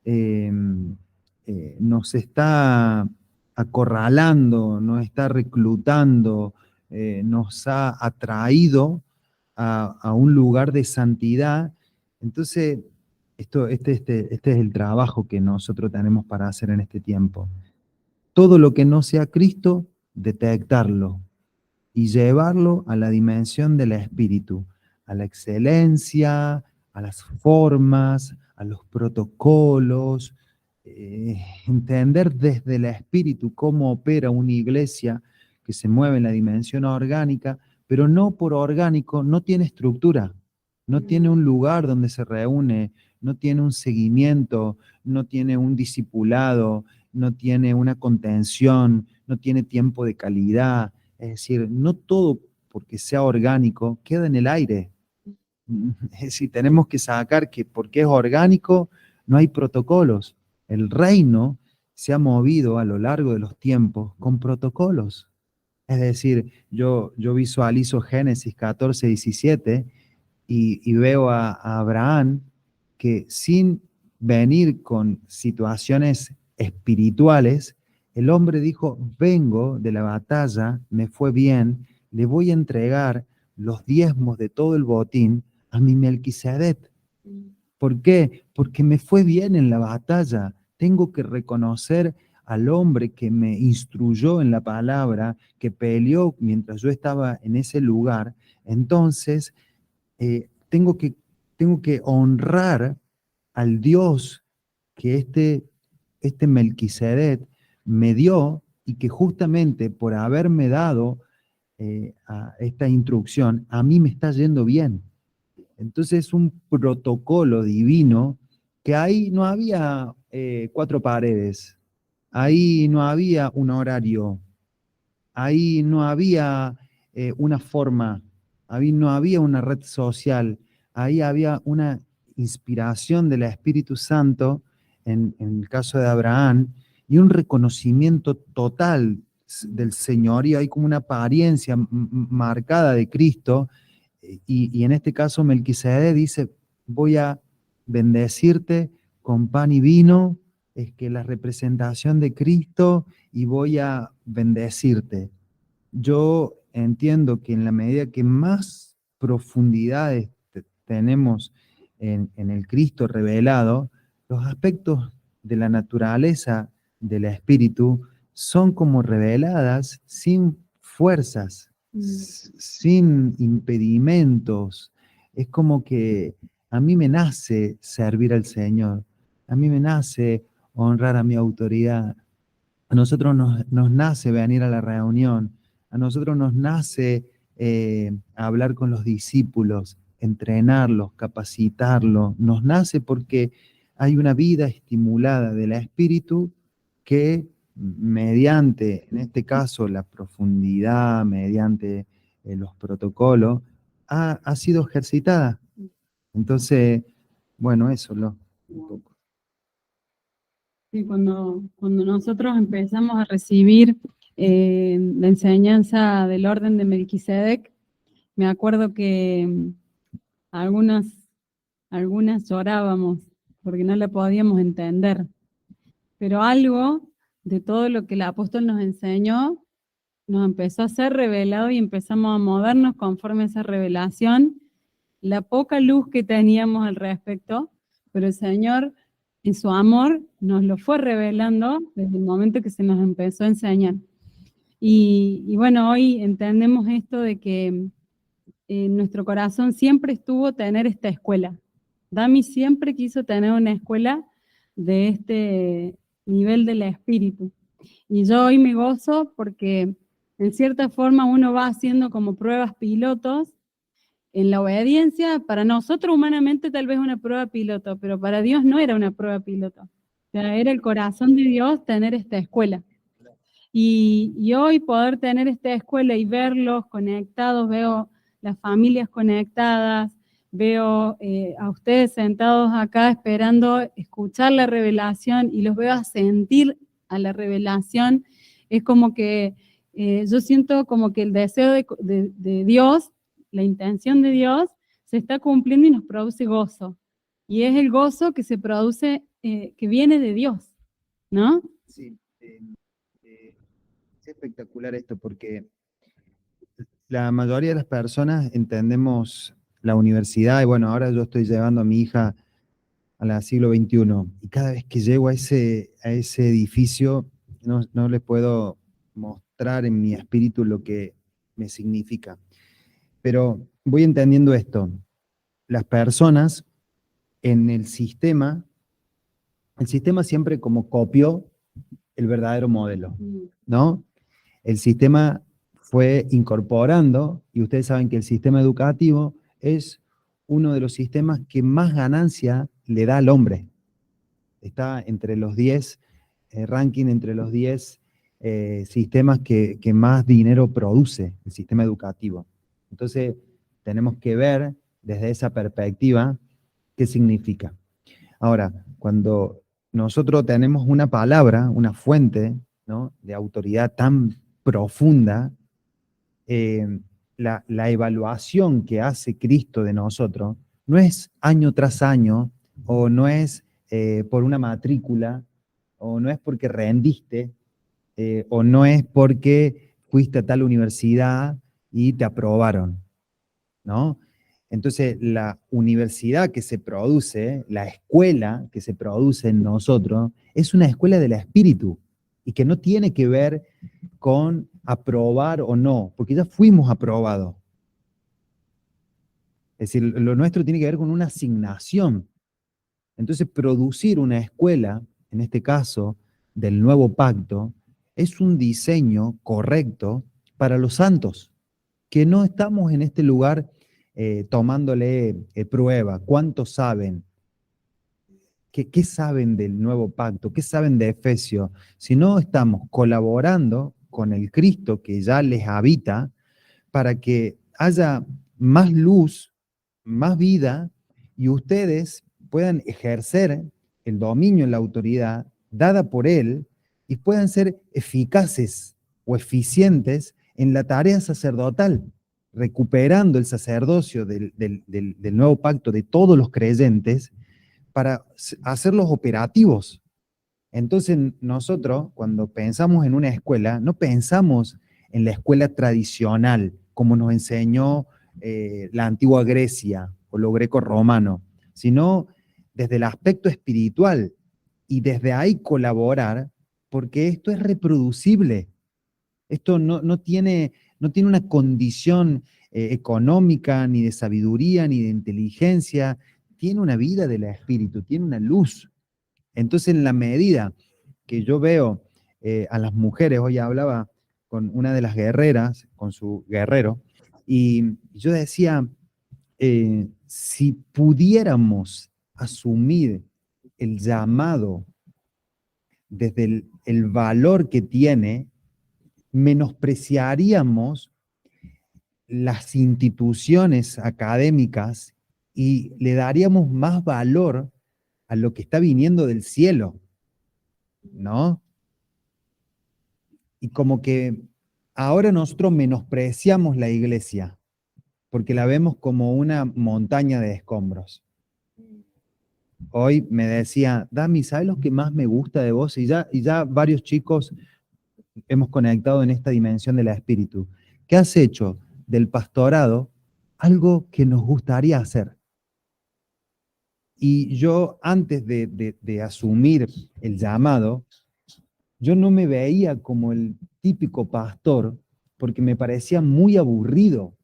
eh, nos está acorralando, nos está reclutando, nos ha atraído a un lugar de santidad. Entonces, este es el trabajo que nosotros tenemos para hacer en este tiempo. Todo lo que no sea Cristo, detectarlo y llevarlo a la dimensión del espíritu, a la excelencia, a las formas, a los protocolos, entender desde el espíritu cómo opera una iglesia que se mueve en la dimensión orgánica, pero no por orgánico, no tiene estructura, no tiene un lugar donde se reúne, no tiene un seguimiento, no tiene un discipulado, no tiene una contención, no tiene tiempo de calidad. Es decir, no todo porque sea orgánico queda en el aire. Es decir, tenemos que sacar que porque es orgánico no hay protocolos. El reino se ha movido a lo largo de los tiempos con protocolos. Es decir, yo visualizo Génesis 14, 17 y veo a Abraham que sin venir con situaciones espirituales, el hombre dijo, vengo de la batalla, me fue bien, le voy a entregar los diezmos de todo el botín a mi Melquisedec. ¿Por qué? Porque me fue bien en la batalla. Tengo que reconocer al hombre que me instruyó en la palabra, que peleó mientras yo estaba en ese lugar. Entonces, tengo que honrar al Dios que este Melquisedec me dio y que justamente por haberme dado a esta instrucción, a mí me está yendo bien. Entonces es un protocolo divino que ahí no había cuatro paredes, ahí no había un horario, ahí no había una forma, ahí no había una red social, ahí había una inspiración del Espíritu Santo, en el caso de Abraham, y un reconocimiento total del señorío, hay como una apariencia marcada de Cristo, y en este caso Melquisedec dice, voy a bendecirte con pan y vino, es que la representación de Cristo, y voy a bendecirte. Yo entiendo que en la medida que más profundidades tenemos en el Cristo revelado, los aspectos de la naturaleza del espíritu son como reveladas sin fuerzas, sin impedimentos. Es como que a mí me nace servir al Señor, a mí me nace honrar a mi autoridad, a nosotros nos nace venir a la reunión, a nosotros nos nace hablar con los discípulos, entrenarlos, capacitarlos, nos nace porque hay una vida estimulada del espíritu que mediante, en este caso, la profundidad, mediante los protocolos, ha sido ejercitada. Entonces, bueno, eso un poco. Sí, cuando nosotros empezamos a recibir la enseñanza del orden de Melquisedec, me acuerdo que algunas llorábamos porque no la podíamos entender, pero algo de todo lo que el apóstol nos enseñó, nos empezó a ser revelado y empezamos a movernos conforme a esa revelación, la poca luz que teníamos al respecto, pero el Señor en su amor nos lo fue revelando desde el momento que se nos empezó a enseñar. Y bueno, hoy entendemos esto de que en nuestro corazón siempre estuvo tener esta escuela. Dami siempre quiso tener una escuela de este nivel del espíritu. Y yo hoy me gozo porque en cierta forma uno va haciendo como pruebas pilotos en la obediencia. Para nosotros humanamente tal vez una prueba piloto, pero para Dios no era una prueba piloto. O sea, era el corazón de Dios tener esta escuela. Y hoy poder tener esta escuela y verlos conectados, veo las familias conectadas, veo a ustedes sentados acá esperando escuchar la revelación y los veo a sentir a la revelación. Es como que yo siento como que el deseo de Dios, la intención de Dios, se está cumpliendo y nos produce gozo. Y es el gozo que se produce, que viene de Dios, ¿no? Sí, es espectacular esto porque la mayoría de las personas entendemos la universidad y bueno, ahora yo estoy llevando a mi hija a la siglo XXI y cada vez que llego a ese edificio no les puedo mostrar en mi espíritu lo que me significa. Pero voy entendiendo esto. Las personas en el sistema siempre como copió el verdadero modelo, ¿no? El sistema fue incorporando, y ustedes saben que el sistema educativo es uno de los sistemas que más ganancia le da al hombre. Está entre los 10, ranking entre los 10 sistemas que más dinero produce el sistema educativo. Entonces, tenemos que ver desde esa perspectiva qué significa. Ahora, cuando nosotros tenemos una palabra, una fuente, ¿no?, de autoridad tan profunda, la evaluación que hace Cristo de nosotros no es año tras año, o no es por una matrícula, o no es porque rendiste, o no es porque fuiste a tal universidad y te aprobaron, ¿no? Entonces, la universidad que se produce, la escuela que se produce en nosotros, es una escuela del espíritu y que no tiene que ver con aprobar o no, porque ya fuimos aprobados. Es decir, lo nuestro tiene que ver con una asignación. Entonces, producir una escuela, en este caso, del nuevo pacto, es un diseño correcto para los santos, que no estamos en este lugar tomándole prueba. ¿Cuántos saben? ¿Qué saben del nuevo pacto? ¿Qué saben de Efesios? Si no estamos colaborando con el Cristo que ya les habita para que haya más luz, más vida, y ustedes puedan ejercer el dominio, la autoridad dada por Él y puedan ser eficaces o eficientes en la tarea sacerdotal, recuperando el sacerdocio del nuevo pacto de todos los creyentes para hacerlos operativos. Entonces nosotros, cuando pensamos en una escuela, no pensamos en la escuela tradicional, como nos enseñó la antigua Grecia o lo greco-romano, sino desde el aspecto espiritual y desde ahí colaborar, porque esto es reproducible. Esto no tiene una condición económica, ni de sabiduría, ni de inteligencia, tiene una vida del espíritu, tiene una luz. Entonces, en la medida que yo veo a las mujeres, hoy hablaba con una de las guerreras, con su guerrero, y yo decía, si pudiéramos asumir el llamado desde el valor que tiene, menospreciaríamos las instituciones académicas y le daríamos más valor a lo que está viniendo del cielo, ¿no? Y como que ahora nosotros menospreciamos la iglesia, porque la vemos como una montaña de escombros. hoy me decía, Dami, ¿sabes lo que más me gusta de vos? Y ya varios chicos hemos conectado en esta dimensión del espíritu. ¿Qué has hecho del pastorado algo que nos gustaría hacer? Y yo, antes de asumir el llamado, yo no me veía como el típico pastor porque me parecía muy aburrido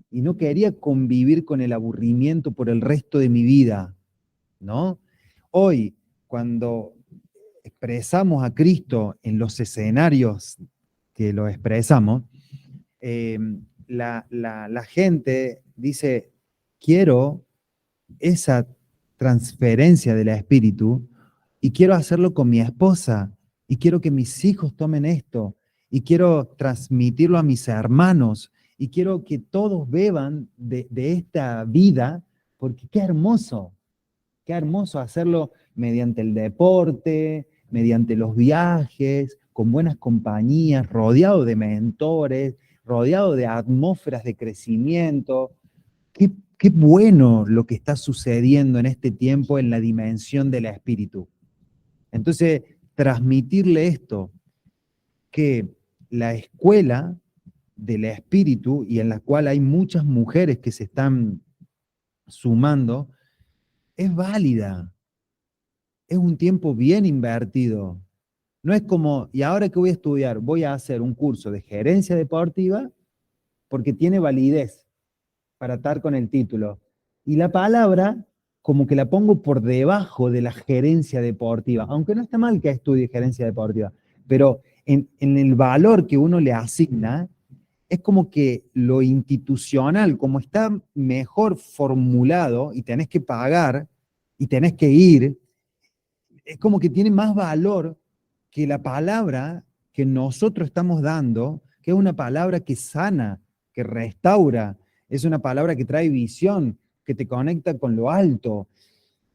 y no quería convivir con el aburrimiento por el resto de mi vida, ¿no? Hoy, cuando expresamos a Cristo en los escenarios que lo expresamos, eh, la gente dice, quiero esa transferencia del espíritu y quiero hacerlo con mi esposa y quiero que mis hijos tomen esto y quiero transmitirlo a mis hermanos y quiero que todos beban de esta vida porque qué hermoso hacerlo mediante el deporte, mediante los viajes, con buenas compañías, rodeado de mentores, rodeado de atmósferas de crecimiento. Qué bueno lo que está sucediendo en este tiempo en la dimensión del espíritu. Entonces, transmitirle esto, que la escuela del espíritu, y en la cual hay muchas mujeres que se están sumando, es válida. Es un tiempo bien invertido. No es como, ¿y ahora qué voy a estudiar? Voy a hacer un curso de gerencia deportiva porque tiene validez para estar con el título. Y la palabra, como que la pongo por debajo de la gerencia deportiva, aunque no está mal que estudie gerencia deportiva, pero en el valor que uno le asigna, es como que lo institucional, como está mejor formulado y tenés que pagar y tenés que ir, es como que tiene más valor que la palabra que nosotros estamos dando, que es una palabra que sana, que restaura, es una palabra que trae visión, que te conecta con lo alto.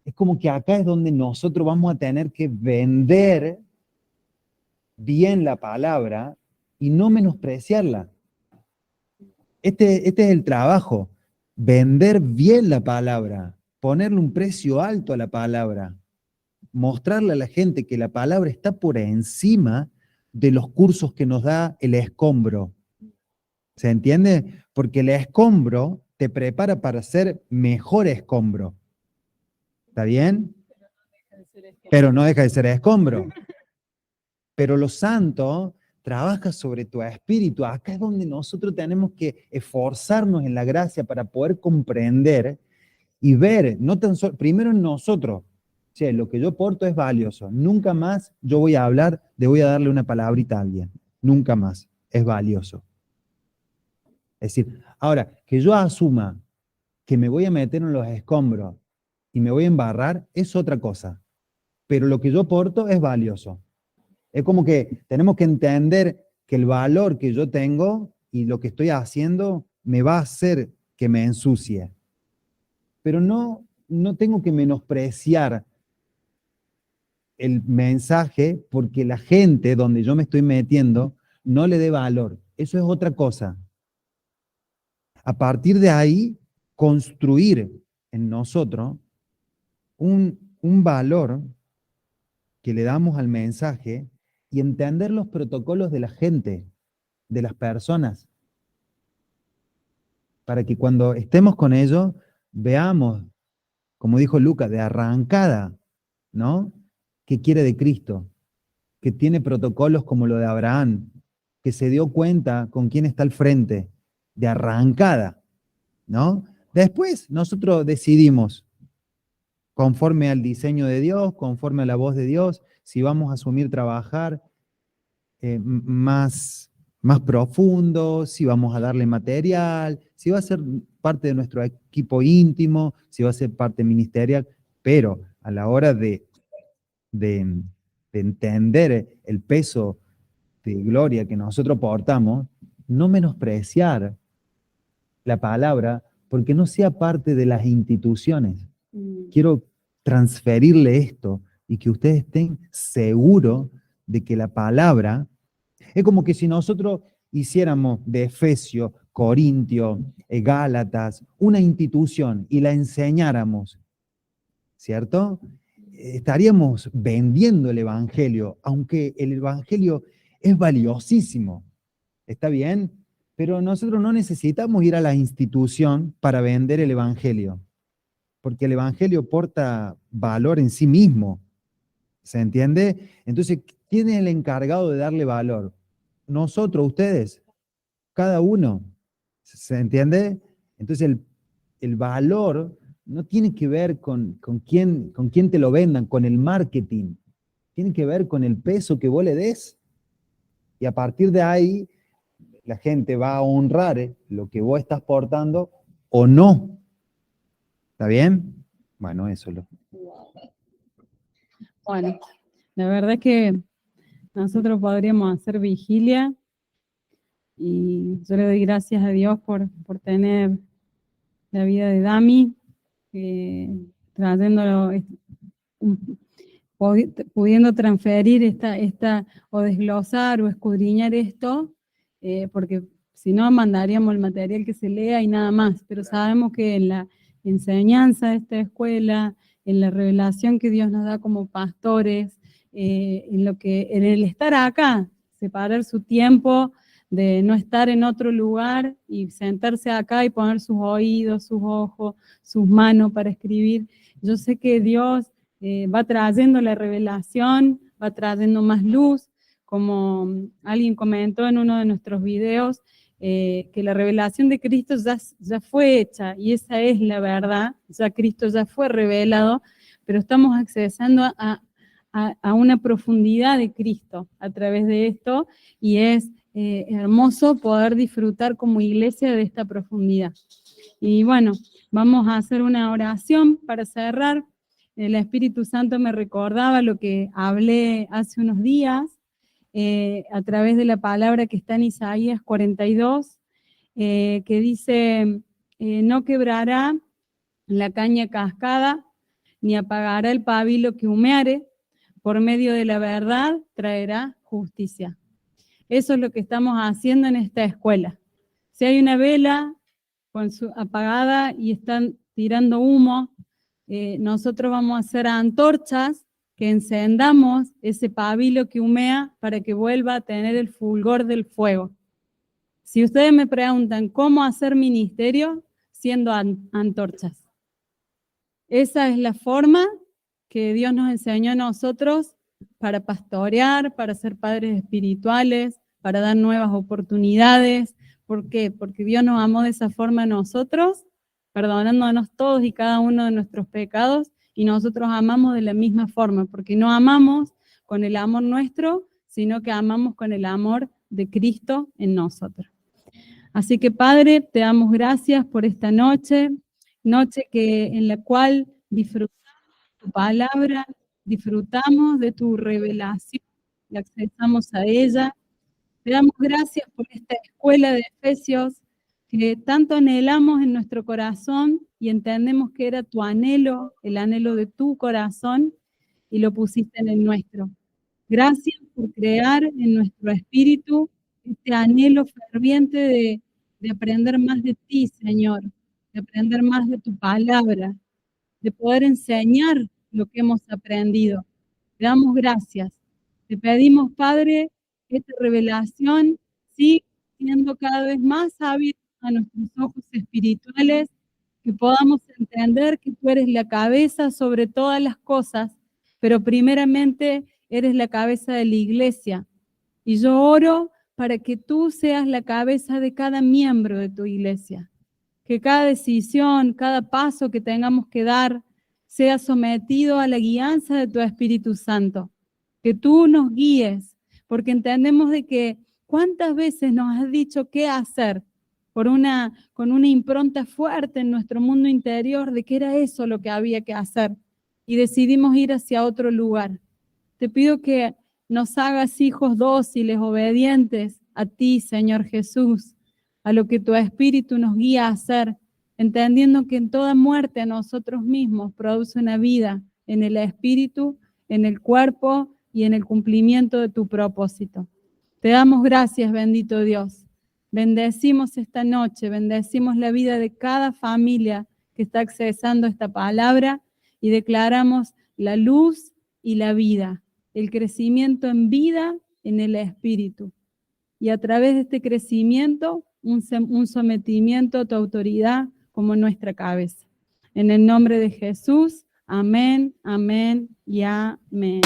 Es como que acá es donde nosotros vamos a tener que vender bien la palabra y no menospreciarla. Este es el trabajo, vender bien la palabra, ponerle un precio alto a la palabra, mostrarle a la gente que la palabra está por encima de los cursos que nos da el escombro. ¿Se entiende? Porque el escombro te prepara para ser mejor escombro. ¿Está bien? Pero no deja de ser escombro. Pero lo santo trabaja sobre tu espíritu. Acá es donde nosotros tenemos que esforzarnos en la gracia para poder comprender y ver, no tan solo, primero en nosotros, che, lo que yo porto es valioso. Nunca más yo voy a hablar de voy a darle una palabrita a alguien. Nunca más. Es valioso. Es decir, ahora, que yo asuma que me voy a meter en los escombros y me voy a embarrar, es otra cosa. Pero lo que yo porto es valioso. Es como que tenemos que entender que el valor que yo tengo y lo que estoy haciendo me va a hacer que me ensucie. Pero no tengo que menospreciar el mensaje porque la gente donde yo me estoy metiendo no le dé valor. Eso es otra cosa. A partir de ahí, construir en nosotros un valor que le damos al mensaje y entender los protocolos de la gente, de las personas, para que cuando estemos con ellos veamos, como dijo Lucas, de arrancada, ¿no? ¿Qué quiere de Cristo? Que tiene protocolos como lo de Abraham, que se dio cuenta con quién está al frente, de arrancada, ¿no? Después nosotros decidimos, conforme al diseño de Dios, conforme a la voz de Dios, si vamos a asumir trabajar más profundo, si vamos a darle material, si va a ser parte de nuestro equipo íntimo, si va a ser parte ministerial, pero a la hora de entender el peso de gloria que nosotros portamos, no menospreciar la palabra porque no sea parte de las instituciones. Quiero transferirle esto y que ustedes estén seguros de que la palabra es como que si nosotros hiciéramos de Efesios, Corintios, Gálatas, una institución y la enseñáramos ¿cierto? Estaríamos vendiendo el Evangelio, aunque el Evangelio es valiosísimo, ¿está bien? Pero nosotros no necesitamos ir a la institución para vender el Evangelio, porque el Evangelio porta valor en sí mismo, ¿se entiende? Entonces, ¿quién es el encargado de darle valor? Nosotros, ustedes, cada uno, ¿se entiende? Entonces, el valor no tiene que ver con quién te lo vendan, con el marketing, tiene que ver con el peso que vos le des. Y a partir de ahí, la gente va a honrar lo que vos estás portando o no. ¿Está bien? Bueno, eso es lo. Bueno, la verdad es que nosotros podríamos hacer vigilia y yo le doy gracias a Dios por tener la vida de Dami, trayéndolo, pudiendo transferir o desglosar o escudriñar esto, porque si no mandaríamos el material que se lea y nada más, pero sabemos que en la enseñanza de esta escuela, en la revelación que Dios nos da como pastores, en el estar acá, separar su tiempo de no estar en otro lugar y sentarse acá y poner sus oídos, sus ojos, sus manos para escribir. Yo sé que Dios va trayendo la revelación, va trayendo más luz, como alguien comentó en uno de nuestros videos, que la revelación de Cristo ya fue hecha y esa es la verdad, ya Cristo ya fue revelado, pero estamos accesando a una profundidad de Cristo a través de esto y es hermoso poder disfrutar como iglesia de esta profundidad. Y bueno, vamos a hacer una oración para cerrar. El Espíritu Santo me recordaba lo que hablé hace unos días a través de la palabra que está en Isaías 42, que dice, no quebrará la caña cascada, ni apagará el pabilo que humeare, por medio de la verdad traerá justicia. Eso es lo que estamos haciendo en esta escuela. Si hay una vela apagada y están tirando humo, nosotros vamos a hacer antorchas que encendamos ese pabilo que humea para que vuelva a tener el fulgor del fuego. Si ustedes me preguntan cómo hacer ministerio, siendo antorchas. Esa es la forma que Dios nos enseñó a nosotros para pastorear, para ser padres espirituales, para dar nuevas oportunidades. ¿Por qué? Porque Dios nos amó de esa forma a nosotros, perdonándonos todos y cada uno de nuestros pecados, y nosotros amamos de la misma forma, porque no amamos con el amor nuestro, sino que amamos con el amor de Cristo en nosotros. Así que, Padre, te damos gracias por esta noche en la cual disfrutamos de tu palabra, disfrutamos de tu revelación y accesamos a ella. Te damos gracias por esta escuela de Efesios que tanto anhelamos en nuestro corazón y entendemos que era tu anhelo, el anhelo de tu corazón, y lo pusiste en el nuestro. Gracias por crear en nuestro espíritu este anhelo ferviente de aprender más de ti, Señor, de aprender más de tu palabra, de poder enseñar lo que hemos aprendido. Te damos gracias. Te pedimos, Padre, que esta revelación siga siendo cada vez más abierta a nuestros ojos espirituales, que podamos entender que tú eres la cabeza sobre todas las cosas, pero primeramente eres la cabeza de la iglesia. Y yo oro para que tú seas la cabeza de cada miembro de tu iglesia. Que cada decisión, cada paso que tengamos que dar sea sometido a la guianza de tu Espíritu Santo. Que tú nos guíes, porque entendemos de que cuántas veces nos has dicho qué hacer con una impronta fuerte en nuestro mundo interior de que era eso lo que había que hacer y decidimos ir hacia otro lugar. Te pido que nos hagas hijos dóciles, obedientes a ti, Señor Jesús, a lo que tu Espíritu nos guía a hacer, entendiendo que en toda muerte a nosotros mismos produce una vida en el Espíritu, en el cuerpo y en el cumplimiento de tu propósito. Te damos gracias, bendito Dios. Bendecimos esta noche, bendecimos la vida de cada familia que está accesando esta palabra y declaramos la luz y la vida, el crecimiento en vida en el Espíritu. Y a través de este crecimiento, un sometimiento a tu autoridad como nuestra cabeza. En el nombre de Jesús, amén, amén y amén.